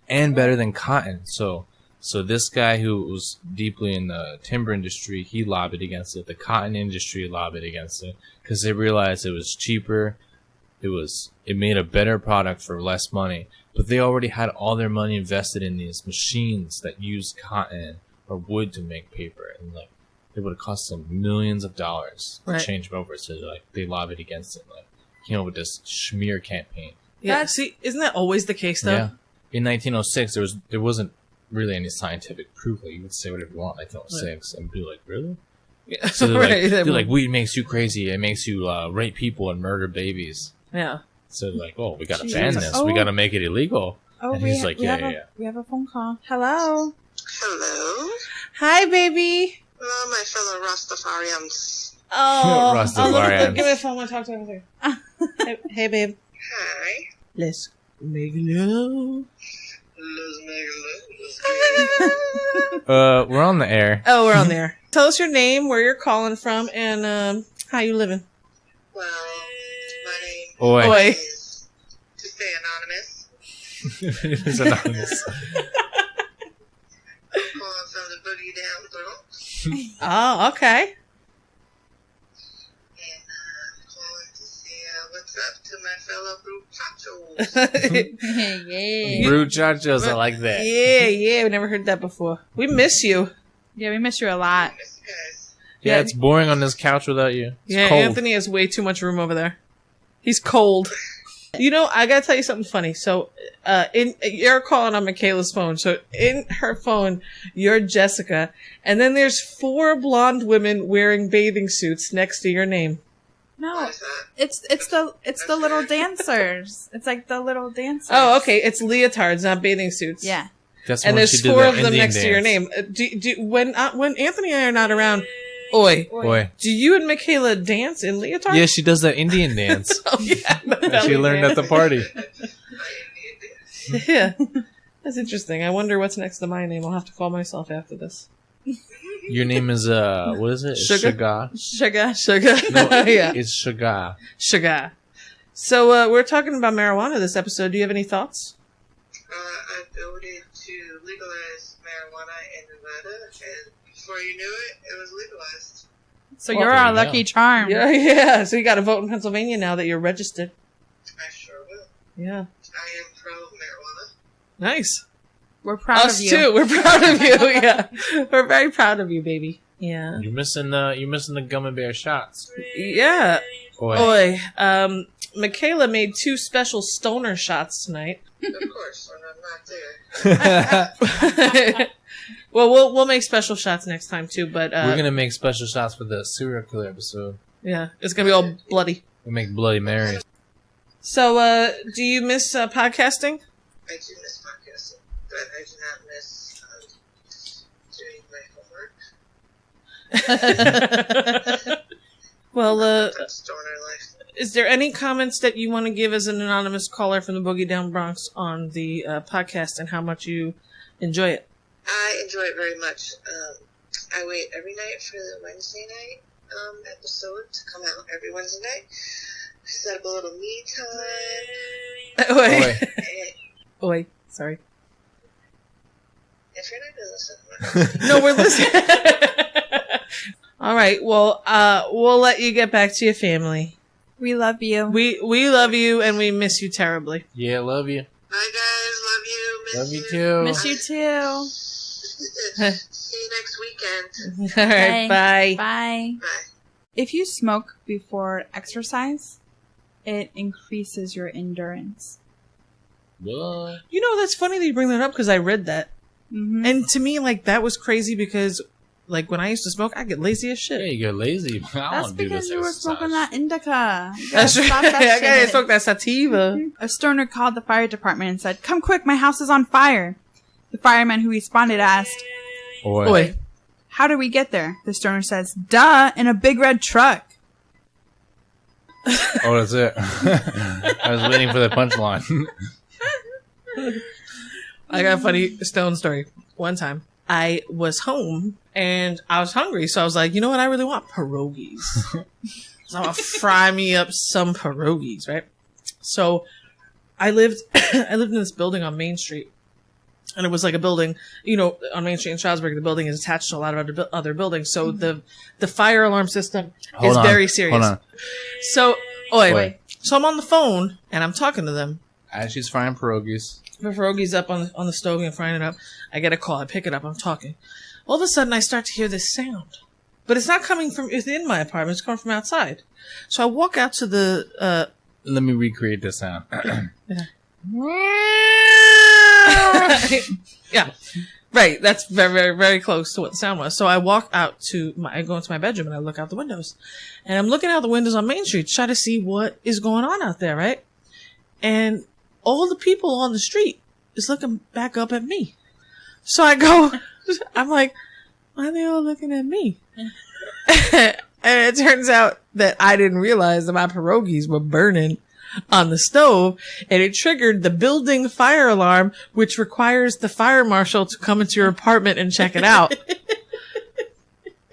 and better than cotton. So this guy who was deeply in the timber industry, he lobbied against it. The cotton industry lobbied against it because they realized it was cheaper. It made a better product for less money. But they already had all their money invested in these machines that use cotton or wood to make paper, and it would have cost them millions of dollars to change them over. So they lobbied against it, with this smear campaign. Yeah, see, isn't that always the case though? Yeah. In 1906, there wasn't really any scientific proof. You would say whatever you want in 1906, and be like, really? Yeah. So they're weed makes you crazy. It makes you rape people and murder babies. Yeah. So we gotta ban this. We gotta make it illegal. Oh, and he's we have a phone call. Hello. Hello. Hi, baby. Hello, my fellow Rastafarians. Oh, Rastafarians. Give me a phone. I want to talk to her. Hey, babe. Hi. Let's make love. We're on the air. Oh, we're on there. Tell us your name, where you're calling from, and how you living. Well, my name is, to stay anonymous. It is anonymous. I'm calling from the boogie down Bronx. Oh, okay. And I'm calling to see what's up to my fellow brewchachos. Yeah. Brewchachos, I like that. Yeah, we never heard that before. We miss you. Yeah, we miss you a lot. Miss you guys. Yeah, it's boring on this couch without you. It's cold. Anthony has way too much room over there. He's cold. You know, I gotta tell you something funny. So, you're calling on Michaela's phone. So, in her phone, you're Jessica, and then there's 4 blonde women wearing bathing suits next to your name. No, Why is that? it's the little dancers. It's like the little dancers. Oh, okay. It's leotards, not bathing suits. Yeah. That's And when there's she did 4 the of them Indian next to your dance. name. When Anthony and I are not around, Oi, Boy. do you and Michaela dance in leotards? Yeah, she does that Indian dance. Oh, yeah. that she learned at the party. Yeah. That's interesting. I wonder what's next to my name. I'll have to call myself after this. Your name is, what is it? Sugar? Sugar. Sugar. Yeah. It's Sugar. Sugar. So, we're talking about marijuana this episode. Do you have any thoughts? I voted to legalize marijuana in Nevada, and before you knew it, it was legalized. So Well, you're there our you lucky go. charm. Yeah. So you got to vote in Pennsylvania now that you're registered. I sure will. Yeah. I am pro marijuana. Nice. We're proud Us of you. too. We're proud of you. Yeah. We're very proud of you, baby. Yeah. You're missing the gummy bear shots. Yeah. Boy. Oi. Michaela made 2 special stoner shots tonight. Of course, when I'm not there. Well, we'll make special shots next time too, but We're gonna make special shots for the serial killer episode. yeah, it's gonna be all bloody. We make Bloody Marys. So, do you miss podcasting? I do miss podcasting, but I do not miss doing my homework. Well, That's stoner life. is there any comments that you want to give as an anonymous caller from the Boogie Down Bronx on the podcast and how much you enjoy it? I enjoy it very much. I wait every night for the Wednesday night episode to come out every Wednesday night. Set up a little me time. Oi. And Oi. Sorry. if you're not going to listen, No, we're listening. All right. Well, we'll let you get back to your family. We love you. We love you and we miss you terribly. Yeah, love you. bye guys, love you, miss Love you too. Miss you too. See you next weekend. All right. Okay. Bye. Bye. Bye. If you smoke before exercise, it increases your endurance. What? You know, that's funny that you bring that up because I read that. Mm-hmm. And to me, like, that was crazy because, like, when I used to smoke, I get lazy as Yeah, shit. you get lazy. I That's want to do because this you were exercise. smoking that indica. You gotta That's right. stop that I gotta shit. smoke that sativa. A stoner called the fire department and said, "Come quick, my house is on fire." The fireman who responded asked, Oi. "How do we get there?" The stoner says, "Duh, in a big red truck." Oh, that's it. I was waiting for the punchline. I got a funny stone story. One time, I was home and I was hungry, so I was like, you know what? I really want pierogies. So I'm gonna fry me up some pierogies, right? So I lived in this building on Main Street, and it was like a building, you know, on Main Street in Stroudsburg. The building is attached to a lot of other buildings, so the fire alarm system is very serious. Hold on. So, oi. Oi. So I'm on the phone and I'm talking to them. As she's frying pierogies. My pierogies up on the stove and frying it up. I get a call. I pick it up. I'm talking. All of a sudden, I start to hear this sound, but it's not coming from within my apartment. It's coming from outside. So I walk out to the. Let me recreate this sound. Yeah, right. That's very, very, very close to what the sound was. So I walk out I go into my bedroom and I look out the windows, and I'm looking out the windows on Main Street, trying to see what is going on out there, right? And all the people on the street is looking back up at me. So I go, I'm like, why are they all looking at me? And it turns out that I didn't realize that my pierogies were burning on the stove, and it triggered the building fire alarm, which requires the fire marshal to come into your apartment and check it out.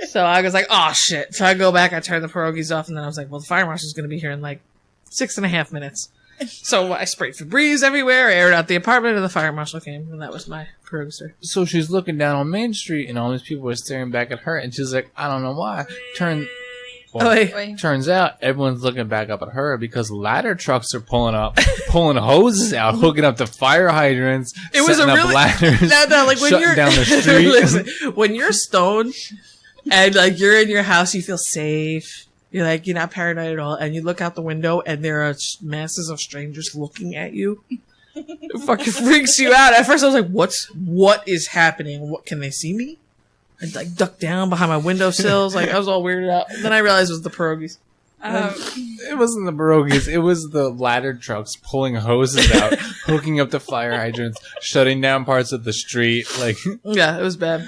So I was like, oh shit. So I go back, I turn the pierogies off, and then I was like, well, the fire marshal's going to be here in like 6.5 minutes. So I sprayed Febreze everywhere, aired out the apartment, and the fire marshal came, and that was my pierogi story. So she's looking down on Main Street, and all these people are staring back at her, and she's like, I don't know why. Turns out everyone's looking back up at her because ladder trucks are pulling hoses out, hooking up to fire hydrants. It was a setting up really ladders, no, like when shutting you're down the street. Listen, when you're stoned and like you're in your house, you feel safe. You're like, you're not paranoid at all. And you look out the window and there are masses of strangers looking at you. It fucking freaks you out. At first I was like, what is happening? What, can they see me? I like ducked down behind my windowsills. Like I was all weirded out. Then I realized it was the pierogies. It wasn't the pierogies. It was the ladder trucks pulling hoses out, hooking up the fire hydrants, shutting down parts of the street. Like, yeah, it was bad.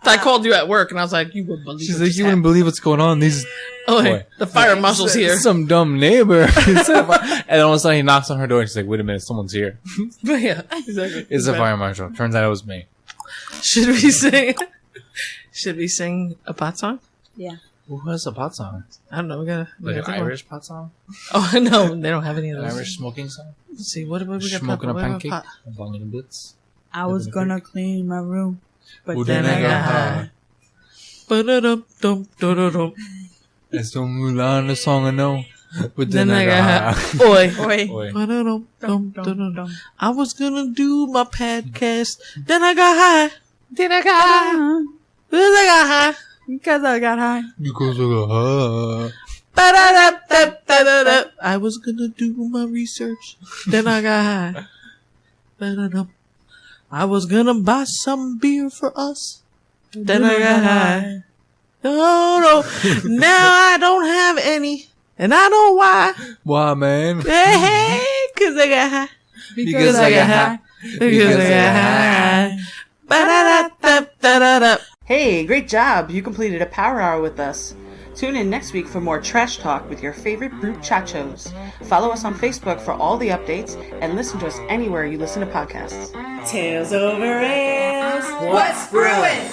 I called you at work and I was like, you wouldn't believe. She's like, you wouldn't believe what's going on. These the fire marshal's here. Some dumb neighbor. And then all of a sudden he knocks on her door and she's like, wait a minute, someone's here. Yeah, exactly. It's a fire marshal. Turns out it was me. Should we sing a pot song? Yeah. Who has a pot song? I don't know. We Like gotta an Irish pot song? Oh no, they don't have any of An those. Irish smoking song? Let's see, what we got? Smoking a What about pancake? pot? A bong and a blitz? I was gonna clean my room, but then I got high. Ba-da-dum-dum-da-da-dum. That's the Mulan, the song I know. But Then I got high. Oi. Oi. Ba-da-dum-dum-da-da-dum. I was gonna do my podcast. Then I got high. Then I got high. Then I got high. Because I got high. Because I got high. Ba-da-da-da-da-da-da. I was gonna do my research. Then I got high. Ba-da-dum. I was gonna buy some beer for us. Then I got high. Oh no. Now I don't have any. And I know why. Why, man? Hey, cause I got high. Because I got high. Because I got high. Ba-da-da-da-da-da-da. Hey, great job. You completed a power hour with us. Tune in next week for more trash talk with your favorite brute chachos. Follow us on Facebook for all the updates and listen to us anywhere you listen to podcasts. Tales over ales. What's brewing?